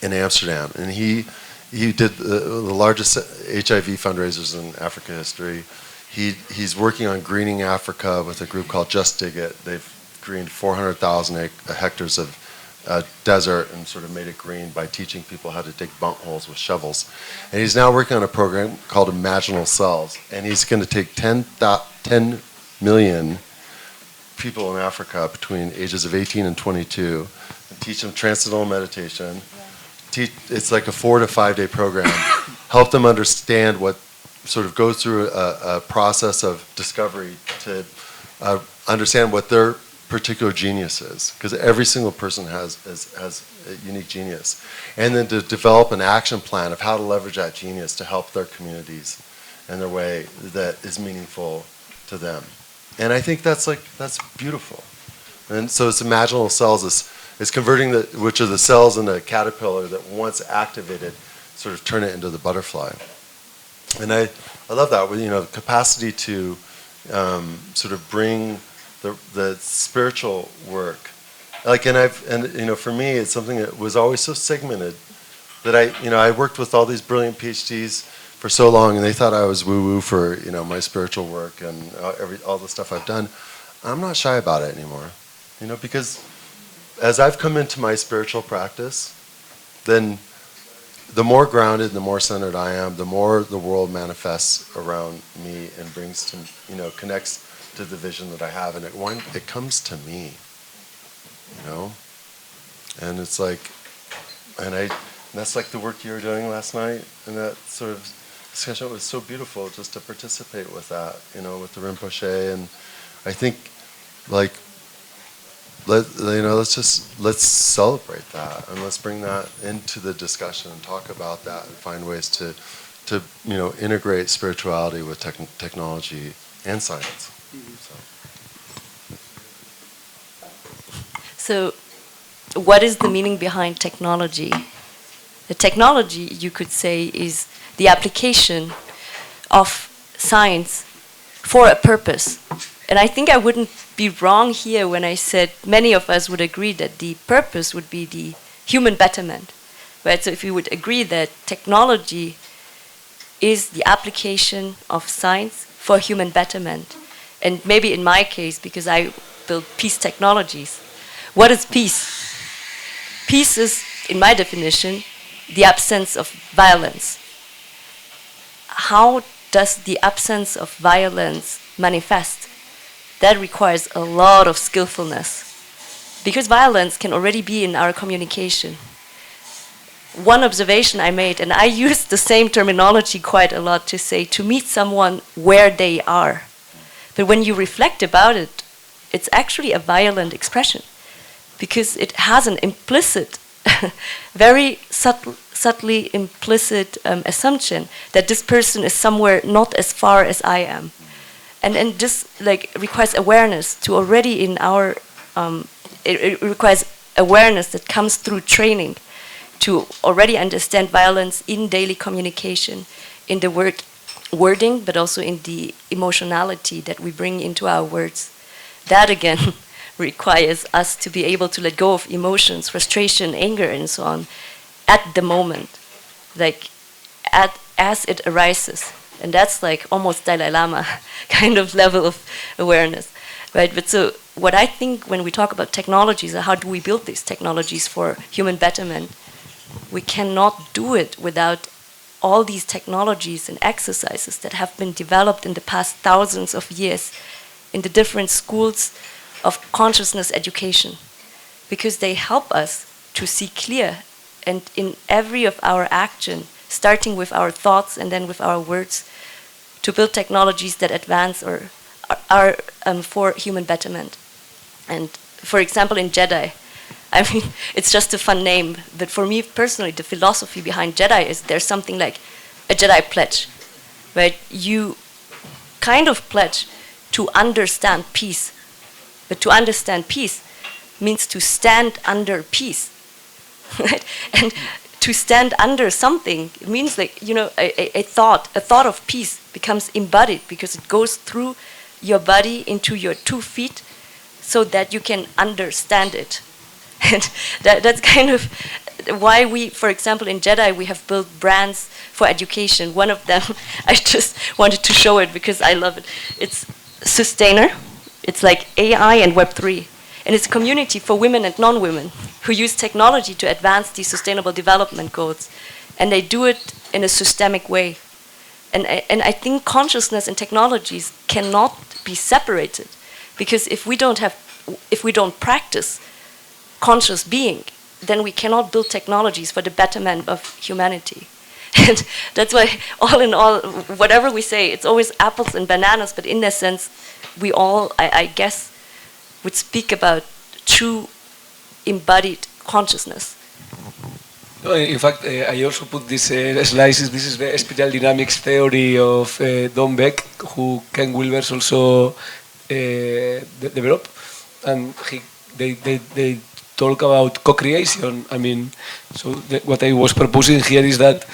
Amsterdam, and he did the largest HIV fundraisers in Africa history. He's working on greening Africa with a group called Just Dig It. They've greened 400,000 hectares of desert and sort of made it green by teaching people how to dig bunk holes with shovels. And he's now working on a program called Imaginal Cells, and he's going to take 10 million people in Africa between ages of 18 and 22 and teach them transcendental meditation. It's like a 4 to 5 day program. Help them understand what sort of goes through a process of discovery to understand what their particular genius is, because every single person has a unique genius, and then to develop an action plan of how to leverage that genius to help their communities in their way that is meaningful to them. And I think that's beautiful. And so it's imaginal cells is converting which are the cells in the caterpillar that once activated sort of turn it into the butterfly. And I love that, with, you know, the capacity to sort of bring the spiritual work. Like, and you know, for me, it's something that was always so segmented that I worked with all these brilliant PhDs for so long, and they thought I was woo-woo for, you know, my spiritual work and all the stuff I've done. I'm not shy about it anymore, you know, because as I've come into my spiritual practice, then the more grounded, the more centered I am, the more the world manifests around me and brings to, you know, connects to the vision that I have, and it comes to me, you know, and it's like, and that's like the work you were doing last night, and that sort of discussion was so beautiful just to participate with that, you know, with the Rinpoche. And I think, like, let's celebrate that, and let's bring that into the discussion and talk about that and find ways to you know, integrate spirituality with technology and science. So what is the meaning behind technology? The technology, you could say, is the application of science for a purpose. And I think I wouldn't be wrong here when I said many of us would agree that the purpose would be the human betterment, right? So if we would agree that technology is the application of science for human betterment, and maybe in my case, because I build peace technologies, what is peace? Peace is, in my definition, the absence of violence. How does the absence of violence manifest? That requires a lot of skillfulness, because violence can already be in our communication. One observation I made, and I use the same terminology quite a lot to say, to meet someone where they are. But when you reflect about it, it's actually a violent expression, because it has an implicit, very subtly implicit assumption that this person is somewhere not as far as I am. And this like requires awareness to already in our, it requires awareness that comes through training to already understand violence in daily communication, in the wording, but also in the emotionality that we bring into our words. that again requires us to be able to let go of emotions, frustration, anger, and so on at the moment, like as it arises. And that's like almost Dalai Lama kind of level of awareness, right? But so what I think when we talk about technologies, how do we build these technologies for human betterment, we cannot do it without all these technologies and exercises that have been developed in the past thousands of years in the different schools of consciousness education, because they help us to see clear, and in every of our action, starting with our thoughts and then with our words, to build technologies that advance or are for human betterment. And for example, in Jedi, I mean, it's just a fun name, but for me personally, the philosophy behind Jedi is there's something like a Jedi pledge, right? You kind of pledge to understand peace, but to understand peace means to stand under peace, right? And to stand under something, it means like, you know, a thought of peace becomes embodied because it goes through your body into your 2 feet so that you can understand it. And that's kind of why we, for example, in Jedi, we have built brands for education. One of them, I just wanted to show it because I love it. It's Sustainer. It's like AI and Web3. And it's a community for women and non-women who use technology to advance these sustainable development goals. And they do it in a systemic way. And I think consciousness and technologies cannot be separated, because if we don't practice conscious being, then we cannot build technologies for the betterment of humanity. And that's why, all in all, whatever we say, it's always apples and bananas, but in that sense, we all, I guess, would speak about true embodied consciousness. In fact, I also put this slices. This is the spiral dynamics theory of Don Beck, who Ken Wilber's also developed, and they talk about co-creation. I mean, so what I was proposing here is that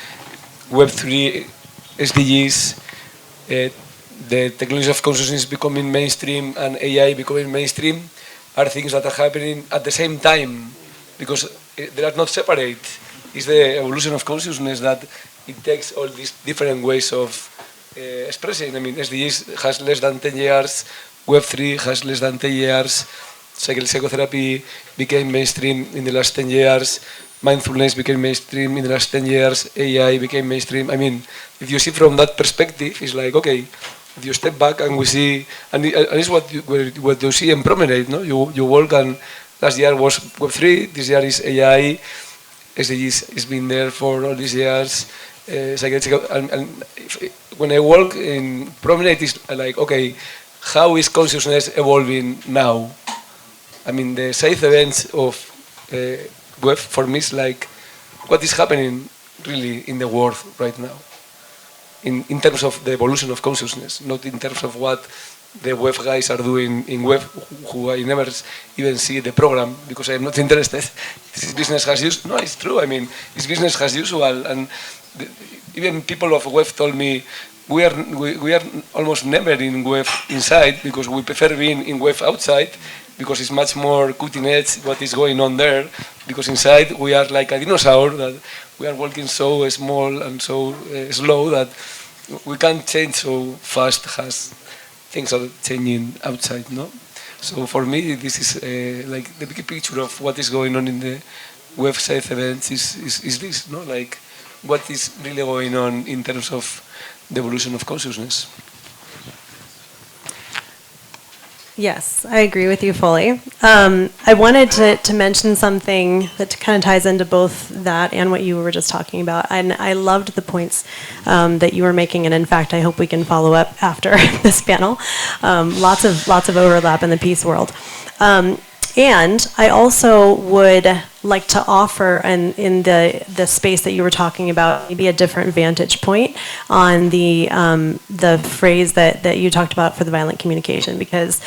Web3, SDGs, the technology of consciousness becoming mainstream and AI becoming mainstream are things that are happening at the same time, because they are not separate. It's the evolution of consciousness that it takes all these different ways of expressing. I mean, SDGs has less than 10 years, Web3 has less than 10 years, psychotherapy became mainstream in the last 10 years, mindfulness became mainstream in the last 10 years, AI became mainstream. I mean, if you see from that perspective, it's like, okay, if you step back and we see, and it's what you see in Promenade, no? You walk, and last year was Web3, this year is AI, SDGs has been there for all these years. And when I walk in Promenade, it's like, okay, how is consciousness evolving now? I mean, the side events of Web for me is like, what is happening really in the world right now? In terms of the evolution of consciousness, not in terms of what the web guys are doing in web, who I never even see the program because I'm not interested. This is business as usual. No, it's true. I mean, it's business as usual. And even people of web told me, we are almost never in web inside because we prefer being in web outside, because it's much more cutting edge what is going on there, because inside we are like a dinosaur, that we are walking so small and so slow that we can't change so fast as things are changing outside, no? So for me, this is like the big picture of what is going on in the website events is this, no? Like what is really going on in terms of the evolution of consciousness. Yes, I agree with you fully. I wanted to mention something that kind of ties into both that and what you were just talking about. And I loved the points that you were making. And in fact, I hope we can follow up after this panel. Lots of overlap in the peace world. And I also would like to offer, in the space that you were talking about, maybe a different vantage point on the phrase that you talked about for the violent communication, because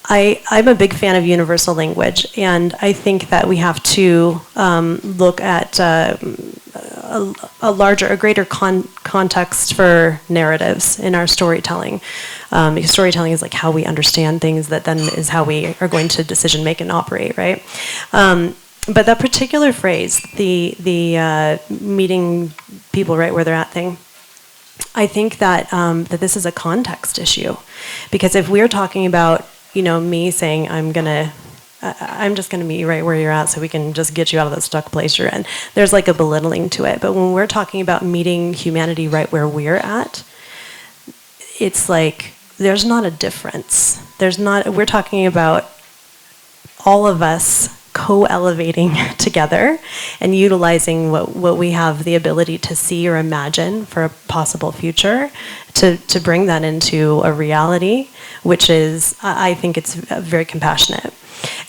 I'm a big fan of universal language, and I think that we have to look at a greater context for narratives in our storytelling. because storytelling is like how we understand things that then is how we are going to decision make and operate, right? But that particular phrase, the meeting people right where they're at thing, I think that that this is a context issue, because if we're talking about, you know, me saying I'm just gonna meet you right where you're at so we can just get you out of the stuck place you're in, there's like a belittling to it. But when we're talking about meeting humanity right where we're at, it's like there's not a difference. We're talking about all of us co-elevating together and utilizing what we have the ability to see or imagine for a possible future to bring that into a reality, which is, I think it's very compassionate.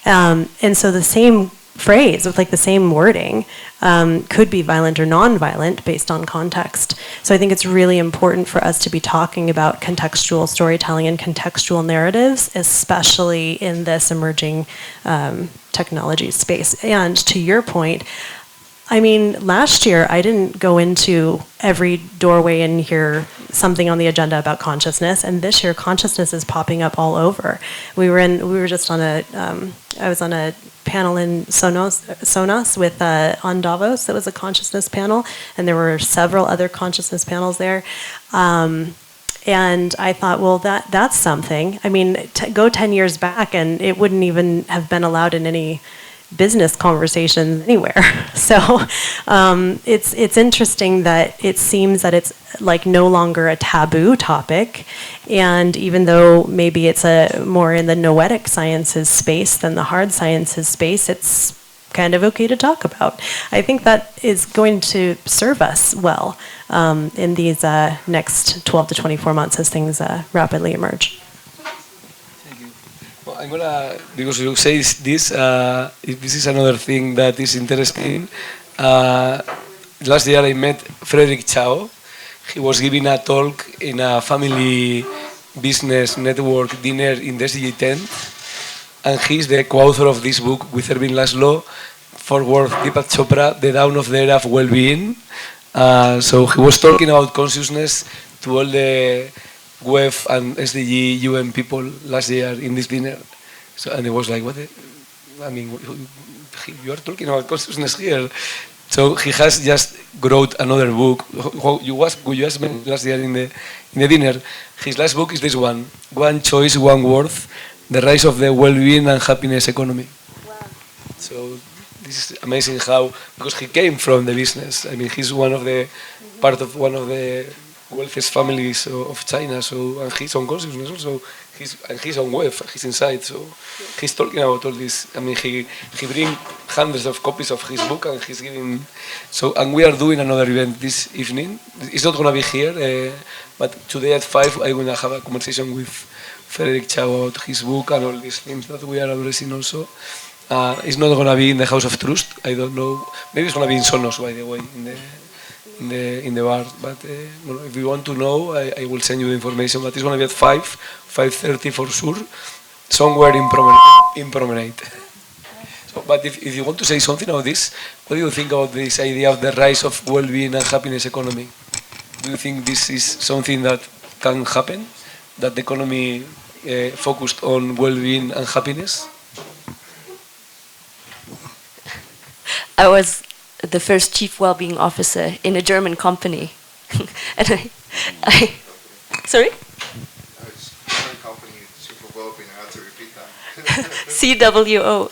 And so the same phrase with like the same wording could be violent or non-violent based on context. So I think it's really important for us to be talking about contextual storytelling and contextual narratives, especially in this emerging technology space. And to your point, I mean, last year I didn't go into every doorway and hear something on the agenda about consciousness, and this year consciousness is popping up all over. I was on a panel in Sonos with Undavos. That was a consciousness panel, and there were several other consciousness panels there. And I thought, well, that's something. I mean, go 10 years back, and it wouldn't even have been allowed in any business conversations anywhere. So it's interesting that it seems that it's like no longer a taboo topic, and even though maybe it's a more in the noetic sciences space than the hard sciences space, it's kind of okay to talk about. I think that is going to serve us well in these next 12 to 24 months as things rapidly emerge. Well, I'm gonna, because you say this, this is another thing that is interesting. Last year I met Frederick Chao. He was giving a talk in a family business network dinner in the SDG tent, and he's the co-author of this book with Erwin Laszlo, Forward Deepak Chopra, The Dawn of the Era of Well-Being. So he was talking about consciousness to all the Web and SDG UN people last year in this dinner. So, and it was like, I mean, you are talking about consciousness here. So he has just wrote another book. You just mentioned last year in the dinner. His last book is this one, One Choice, One Worth, The Rise of the Well-Being and Happiness Economy. Wow. So this is amazing how, because he came from the business. I mean, he's part of one of the wealthiest families of China, so, and he's on consciousness also, he's on web, he's inside, so he's talking about all this. I mean, he brings hundreds of copies of his book, and he's giving, so, and we are doing another event this evening. It's not going to be here, but today at 5 I'm going to have a conversation with Frederick Chao about his book and all these things that we are addressing also. It's not going to be in the House of Trust, I don't know, maybe it's going to be in Sonos, by the way, in the bar, but if you want to know, I will send you the information. But it's going to be at 5:30 for sure, somewhere in Promenade. So, but if you want to say something about this, what do you think about this idea of the rise of well-being and happiness economy? Do you think this is something that can happen, that the economy focused on well-being and happiness? I was the first chief well-being officer in a German company, and I sorry. CWO,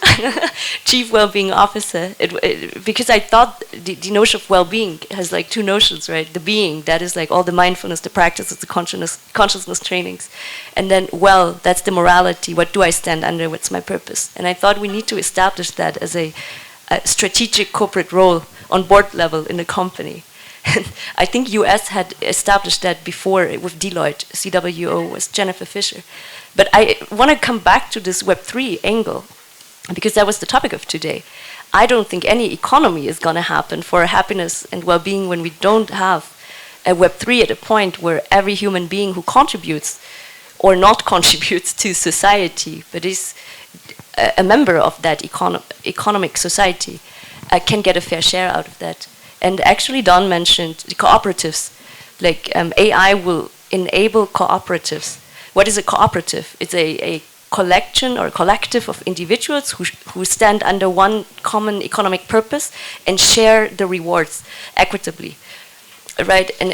Chief Wellbeing Officer, because I thought the notion of well-being has like two notions, right? The being, that is like all the mindfulness, the practices, the consciousness trainings, and then well, that's the morality. What do I stand under? What's my purpose? And I thought we need to establish that as a strategic corporate role on board level in the company. And I think US had established that before with Deloitte. CWO was Jennifer Fisher. But I want to come back to this Web3 angle, because that was the topic of today. I don't think any economy is going to happen for happiness and well-being when we don't have a Web3 at a point where every human being who contributes or not contributes to society, but is a member of that economic society, can get a fair share out of that. And actually, Don mentioned the cooperatives. Like AI will enable cooperatives What is a cooperative? It's a collection or collective of individuals who stand under one common economic purpose and share the rewards equitably. Right, and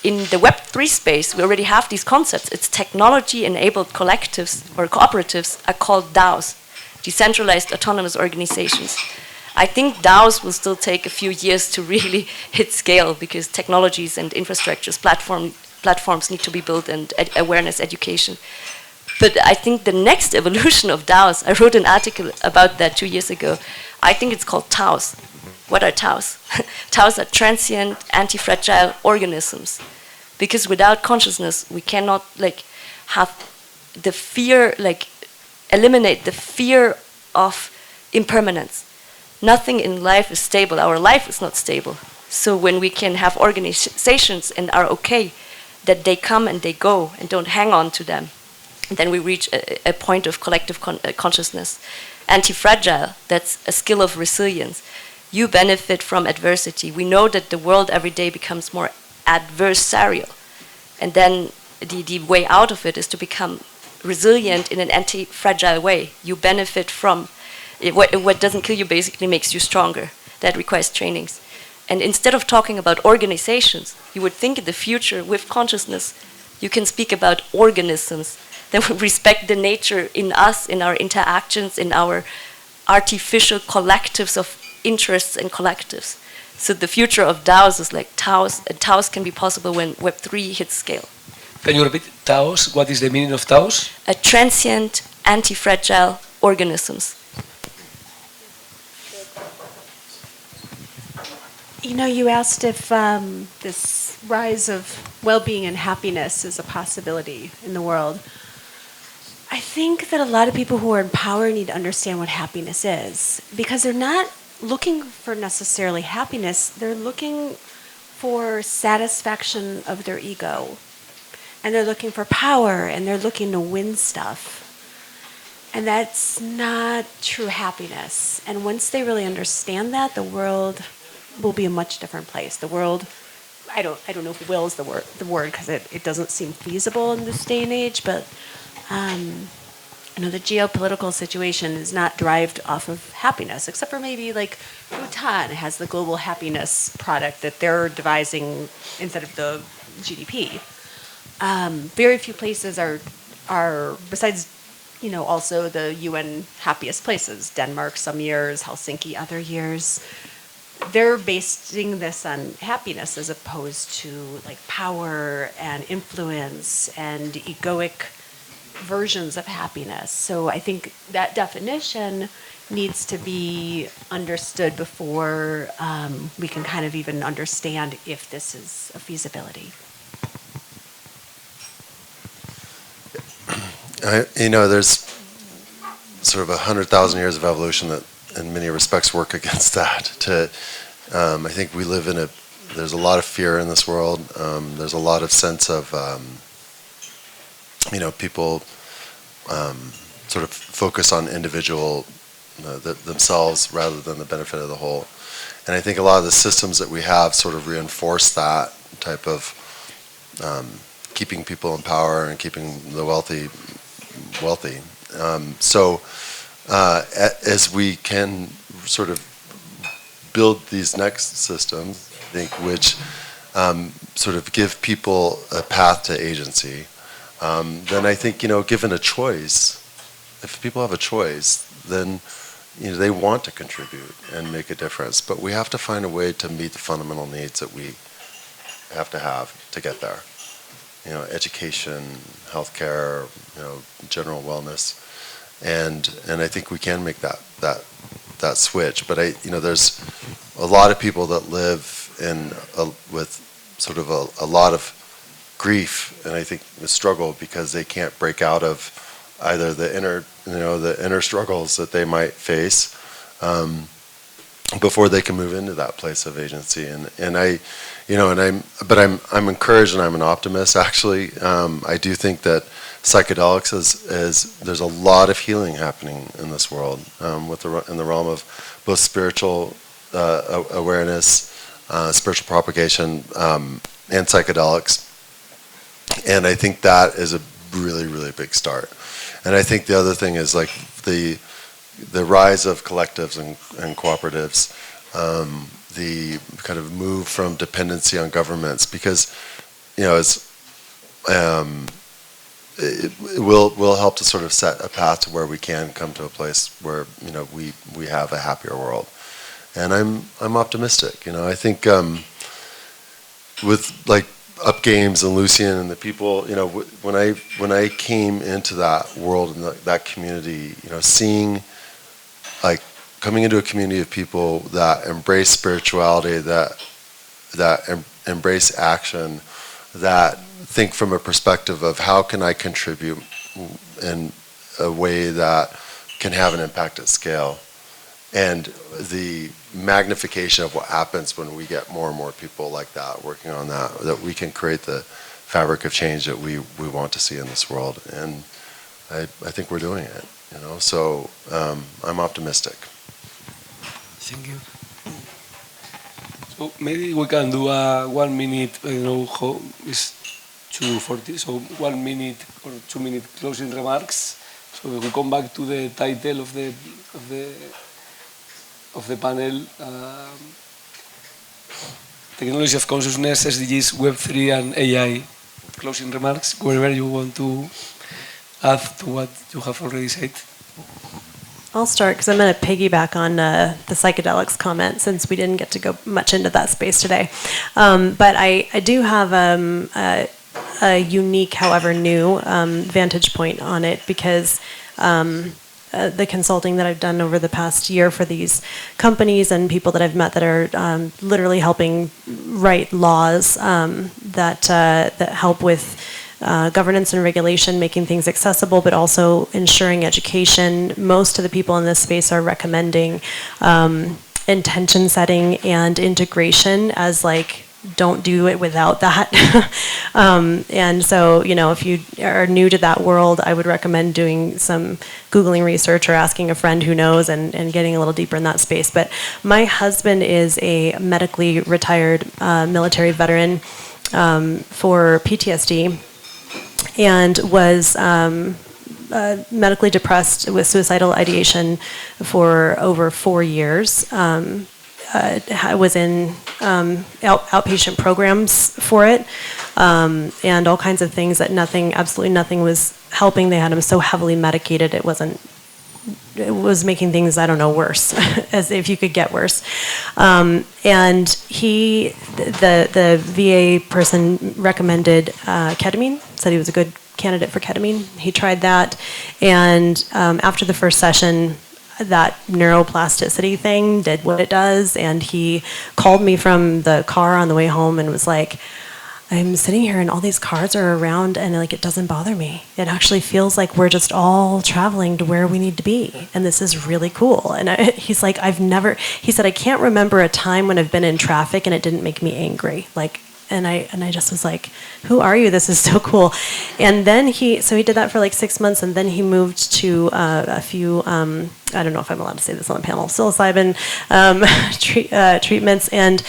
in the Web3 space, we already have these concepts. It's technology-enabled collectives or cooperatives are called DAOs, decentralized autonomous organizations. I think DAOs will still take a few years to really hit scale because technologies and infrastructures, platforms need to be built and awareness education. But I think the next evolution of DAOs, I wrote an article about that 2 years ago. I think it's called TAOs. What are TAOs? TAOs are transient, anti-fragile organisms. Because without consciousness, we cannot have the fear, eliminate the fear of impermanence. Nothing in life is stable. Our life is not stable. So when we can have organizations and are okay that they come and they go and don't hang on to them, then we reach a point of collective consciousness. Anti-fragile, that's a skill of resilience. You benefit from adversity. We know that the world every day becomes more adversarial. And then the way out of it is to become resilient in an anti-fragile way. You benefit from it. What doesn't kill you basically makes you stronger. That requires trainings. And instead of talking about organizations, you would think in the future with consciousness, you can speak about organisms that will respect the nature in us, in our interactions, in our artificial collectives of interests and collectives. So the future of DAOs is like TAOs, and TAOs can be possible when Web3 hits scale. Can you repeat TAOs? What is the meaning of TAOs? A transient, anti-fragile organisms. You know, you asked if this rise of well-being and happiness is a possibility in the world. I think that a lot of people who are in power need to understand what happiness is, because they're not looking for necessarily happiness, they're looking for satisfaction of their ego. And they're looking for power, and they're looking to win stuff. And that's not true happiness. And once they really understand that, the world will be a much different place. The world, I don't know if will is the word because it doesn't seem feasible in this day and age, but the geopolitical situation is not derived off of happiness, except for maybe like Bhutan has the global happiness product that they're devising instead of the GDP. Very few places are besides, also the UN happiest places, Denmark some years, Helsinki other years. They're basing this on happiness as opposed to like power and influence and egoic versions of happiness. So I think that definition needs to be understood before we can kind of even understand if this is a feasibility. There's sort of 100,000 years of evolution that in many respects work against that. I think we live there's a lot of fear in this world. There's a lot of sense of, people sort of focus on individual themselves rather than the benefit of the whole. And I think a lot of the systems that we have sort of reinforce that type of keeping people in power and keeping the wealthy. As we can sort of build these next systems, I think, which sort of give people a path to agency, then I think, given a choice, if people have a choice, then they want to contribute and make a difference. But we have to find a way to meet the fundamental needs that we have to get there. Education, healthcare, general wellness, and I think we can make that switch. But there's a lot of people that live with sort of a lot of grief, and I think the struggle because they can't break out of either the inner struggles that they might face before they can move into that place of agency. I'm encouraged and I'm an optimist actually. I do think that psychedelics is there's a lot of healing happening in this world in the realm of both spiritual awareness, spiritual propagation, and psychedelics. And I think that is a really, really big start. And I think the other thing is like the rise of collectives and cooperatives, the kind of move from dependency on governments, because, you know, it will help to sort of set a path to where we can come to a place where, you know, we have a happier world. And I'm optimistic. You know, I think with like Up Games and Lucian and the people, you know, when I came into that world and that community, you know, seeing like coming into a community of people that embrace spirituality, that embrace action, that think from a perspective of how can I contribute in a way that can have an impact at scale, and the magnification of what happens when we get more and more people like that working on that we can create the fabric of change that we want to see in this world. And I think we're doing it, you know, so I'm optimistic. Thank you. So maybe we can do a 1 minute, I don't know how, it's 2:40, so 1 minute or 2 minute closing remarks. So we come back to the title of the panel, Technology of Consciousness, SDGs, Web3 and AI. Closing remarks, wherever you want to add to what you have already said. I'll start because I'm going to piggyback on the psychedelics comment, since we didn't get to go much into that space today. But I do have a unique, however new, vantage point on it, because the consulting that I've done over the past year for these companies and people that I've met that are literally helping write laws that help with governance and regulation, making things accessible, but also ensuring education. Most of the people in this space are recommending intention setting and integration as like, don't do it without that. And so, you know, if you are new to that world, I would recommend doing some Googling research or asking a friend who knows and getting a little deeper in that space. But my husband is a medically retired military veteran for PTSD, and was medically depressed with suicidal ideation for over 4 years. I was in outpatient programs for it, and all kinds of things that absolutely nothing was helping. They had him so heavily medicated, it was making things, I don't know, worse, as if you could get worse. And the VA person recommended ketamine, said he was a good candidate for ketamine. He tried that, and after the first session, that neuroplasticity thing did what it does, and he called me from the car on the way home and was like, I'm sitting here and all these cars are around and like it doesn't bother me. It actually feels like we're just all traveling to where we need to be, and this is really cool. And he's like, he said, I can't remember a time when I've been in traffic and it didn't make me angry. Like, and I just was like, who are you? This is so cool. And then he did that for like 6 months, and then he moved to a few, I don't know if I'm allowed to say this on the panel, psilocybin treatments, and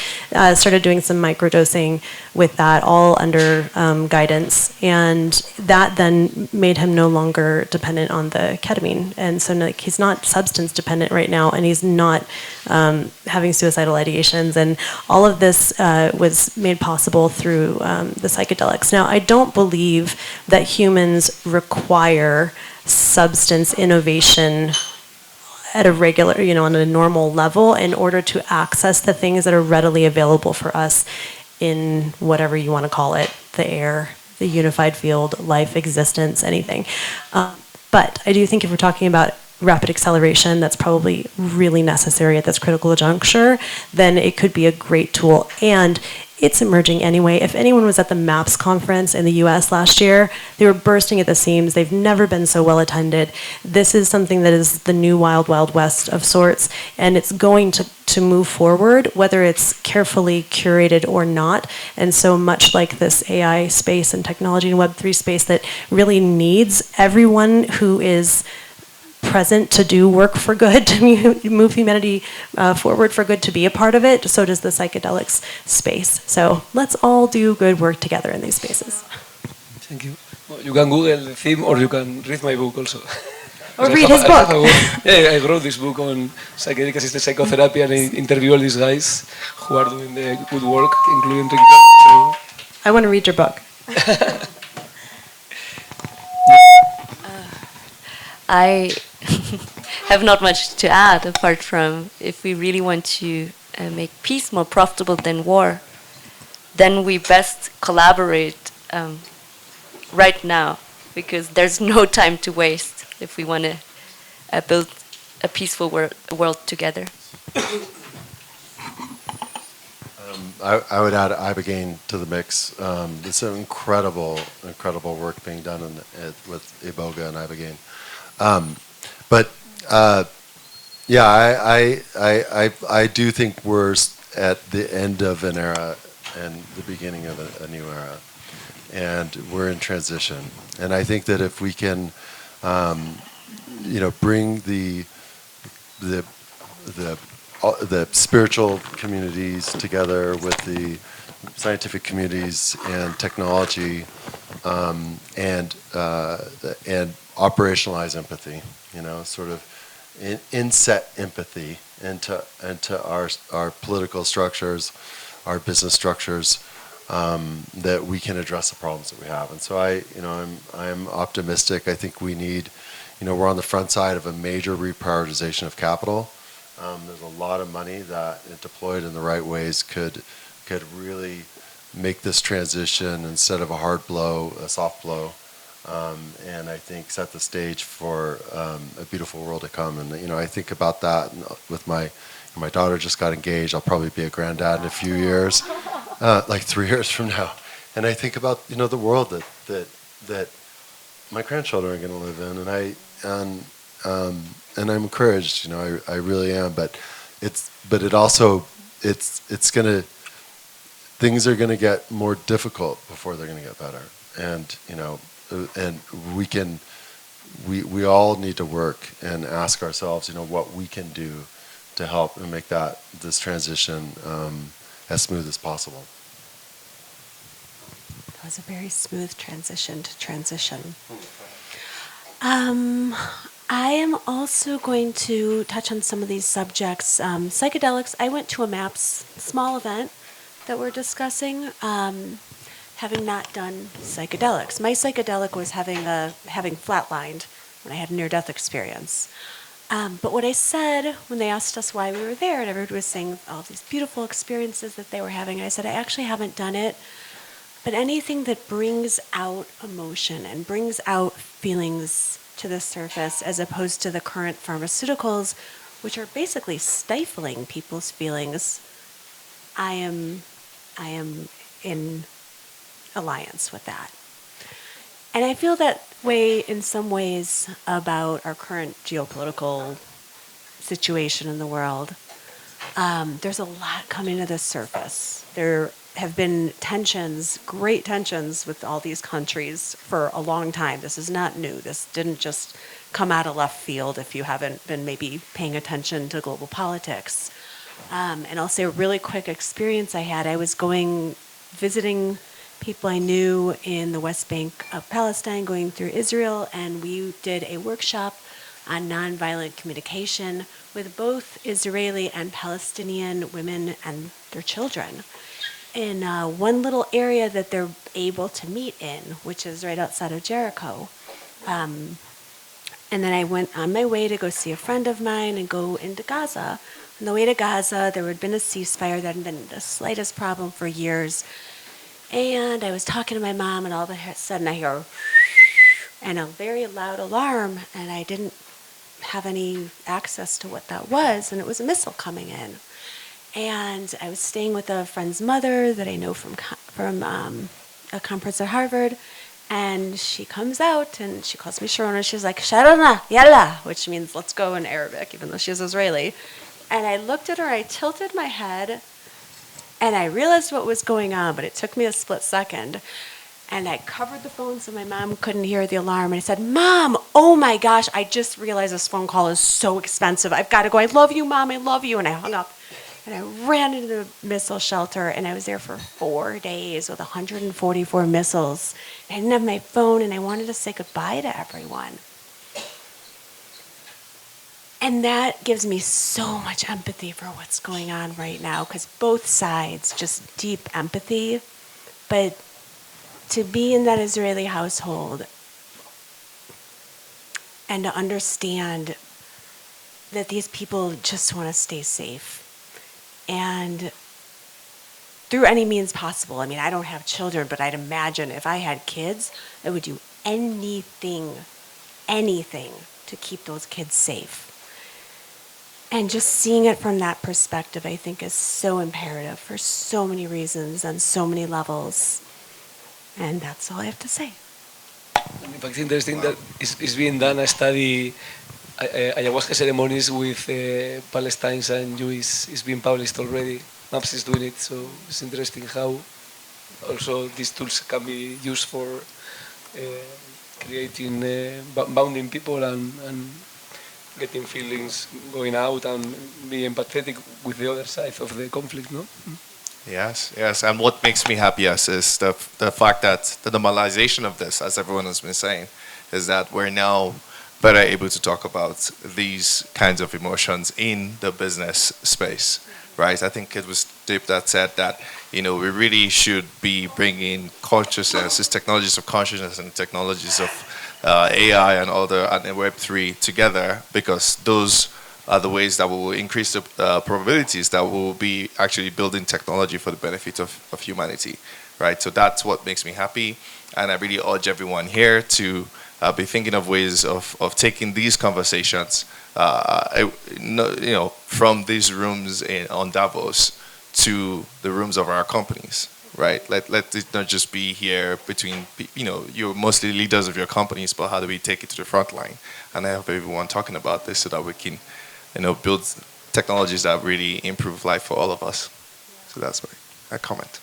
started doing some microdosing with that, all under guidance. And that then made him no longer dependent on the ketamine. And so like, he's not substance dependent right now, and he's not having suicidal ideations. And all of this was made possible through the psychedelics. Now, I don't believe that humans require substance innovation at a regular, you know, on a normal level in order to access the things that are readily available for us in whatever you want to call it, the air, the unified field, life, existence, anything. But I do think if we're talking about rapid acceleration that's probably really necessary at this critical juncture, then it could be a great tool. And it's emerging anyway. If anyone was at the MAPS conference in the US last year, they were bursting at the seams. They've never been so well attended. This is something that is the new wild, wild west of sorts, and it's going to move forward, whether it's carefully curated or not. And so much like this AI space and technology and Web3 space that really needs everyone who is present to do work for good, to move humanity forward for good, to be a part of it, so does the psychedelics space. So let's all do good work together in these spaces. Thank you. Well, you can Google the theme, or you can read my book also. Or I read have- his I book. have a book. Yeah, I wrote this book on psychedelic assisted psychotherapy, and I interview all these guys who are doing the good work, including Rick. So, I want to read your book. I have not much to add apart from if we really want to make peace more profitable than war, then we best collaborate right now, because there's no time to waste if we want to build a peaceful world together. I would add Ibogaine to the mix. It's an incredible work being done with Iboga and Ibogaine. But yeah, I do think we're at the end of an era and the beginning of a new era, and we're in transition. And I think that if we can, bring the spiritual communities together with the scientific communities and technology, and operationalize empathy, sort of inset empathy into our political structures, our business structures, that we can address the problems that we have. And so I'm optimistic. I think we need, we're on the front side of a major reprioritization of capital. There's a lot of money that, deployed in the right ways, could really make this transition, instead of a hard blow, a soft blow, and I think set the stage for a beautiful world to come. And I think about that with my daughter just got engaged. I'll probably be a granddad in a few years, like 3 years from now. And I think about the world that my grandchildren are going to live in, and I'm encouraged. I really am. But things are gonna get more difficult before they're gonna get better. And we all need to work and ask ourselves, what we can do to help and make this transition as smooth as possible. That was a very smooth transition to transition. I am also going to touch on some of these subjects. Psychedelics, I went to a MAPS small event that we're discussing, having not done psychedelics. My psychedelic was having flatlined when I had a near-death experience. But what I said when they asked us why we were there, and everybody was saying all these beautiful experiences that they were having, I said, I actually haven't done it, but anything that brings out emotion and brings out feelings to the surface, as opposed to the current pharmaceuticals, which are basically stifling people's feelings, I am in alliance with that. And I feel that way in some ways about our current geopolitical situation in the world. There's a lot coming to the surface. There have been tensions, great tensions with all these countries for a long time. This is not new. This didn't just come out of left field if you haven't been maybe paying attention to global politics. And I'll say a really quick experience I had. I was visiting people I knew in the West Bank of Palestine, going through Israel, and we did a workshop on nonviolent communication with both Israeli and Palestinian women and their children in one little area that they're able to meet in, which is right outside of Jericho. And then I went on my way to go see a friend of mine and go into Gaza. On the way to Gaza, there had been a ceasefire. There hadn't been the slightest problem for years. And I was talking to my mom, and all of a sudden I hear and a very loud alarm, and I didn't have any access to what that was, and it was a missile coming in. And I was staying with a friend's mother that I know from a conference at Harvard, and she comes out and she calls me Sharon, and she's like, Sharona, yalla, which means let's go in Arabic, even though she's Israeli. And I looked at her, I tilted my head, and I realized what was going on, but it took me a split second. And I covered the phone so my mom couldn't hear the alarm. And I said, Mom, oh my gosh, I just realized this phone call is so expensive. I've got to go. I love you, Mom. I love you. And I hung up. And I ran into the missile shelter, and I was there for 4 days with 144 missiles. I didn't have my phone, and I wanted to say goodbye to everyone. And that gives me so much empathy for what's going on right now, because both sides, just deep empathy. But to be in that Israeli household and to understand that these people just want to stay safe. And through any means possible. I mean, I don't have children, but I'd imagine if I had kids, I would do anything to keep those kids safe. And just seeing it from that perspective, I think, is so imperative for so many reasons and so many levels. And that's all I have to say. In fact, interesting that is being done a study, ayahuasca ceremonies with Palestinians and Jews is being published already. MAPS is doing it, so it's interesting how also these tools can be used for creating, bounding people and getting feelings going out and being empathetic with the other side of the conflict, no? Yes, and what makes me happiest is the fact that the normalization of this, as everyone has been saying, is that we're now better able to talk about these kinds of emotions in the business space, right? I think it was Dip that said that, we really should be bringing consciousness, these technologies of consciousness and technologies of AI and Web3 together, because those are the ways that will increase the probabilities that we'll be actually building technology for the benefit of humanity, right? So that's what makes me happy, and I really urge everyone here to be thinking of ways of taking these conversations, from these rooms in Undavos to the rooms of our companies, right? Let it not just be here between, you're mostly leaders of your companies, but how do we take it to the front line and have everyone talking about this so that we can build technologies that really improve life for all of us. So that's my comment.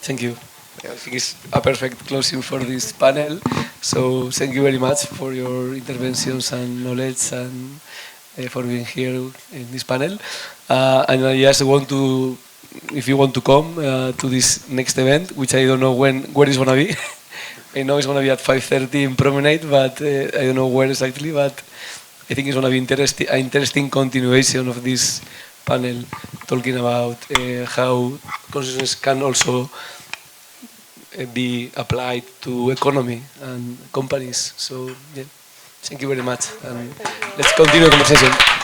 Thank you. I think it's a perfect closing for this panel. So thank you very much for your interventions and knowledge and for being here in this panel. And I just want to, if you want to come to this next event, which I don't know where it's going to be. I know it's going to be at 5:30 in Promenade, but I don't know where exactly, but I think it's going to be an interesting continuation of this panel, talking about how consciousness can also be applied to economy and companies. So, yeah, thank you very much. And let's continue the conversation.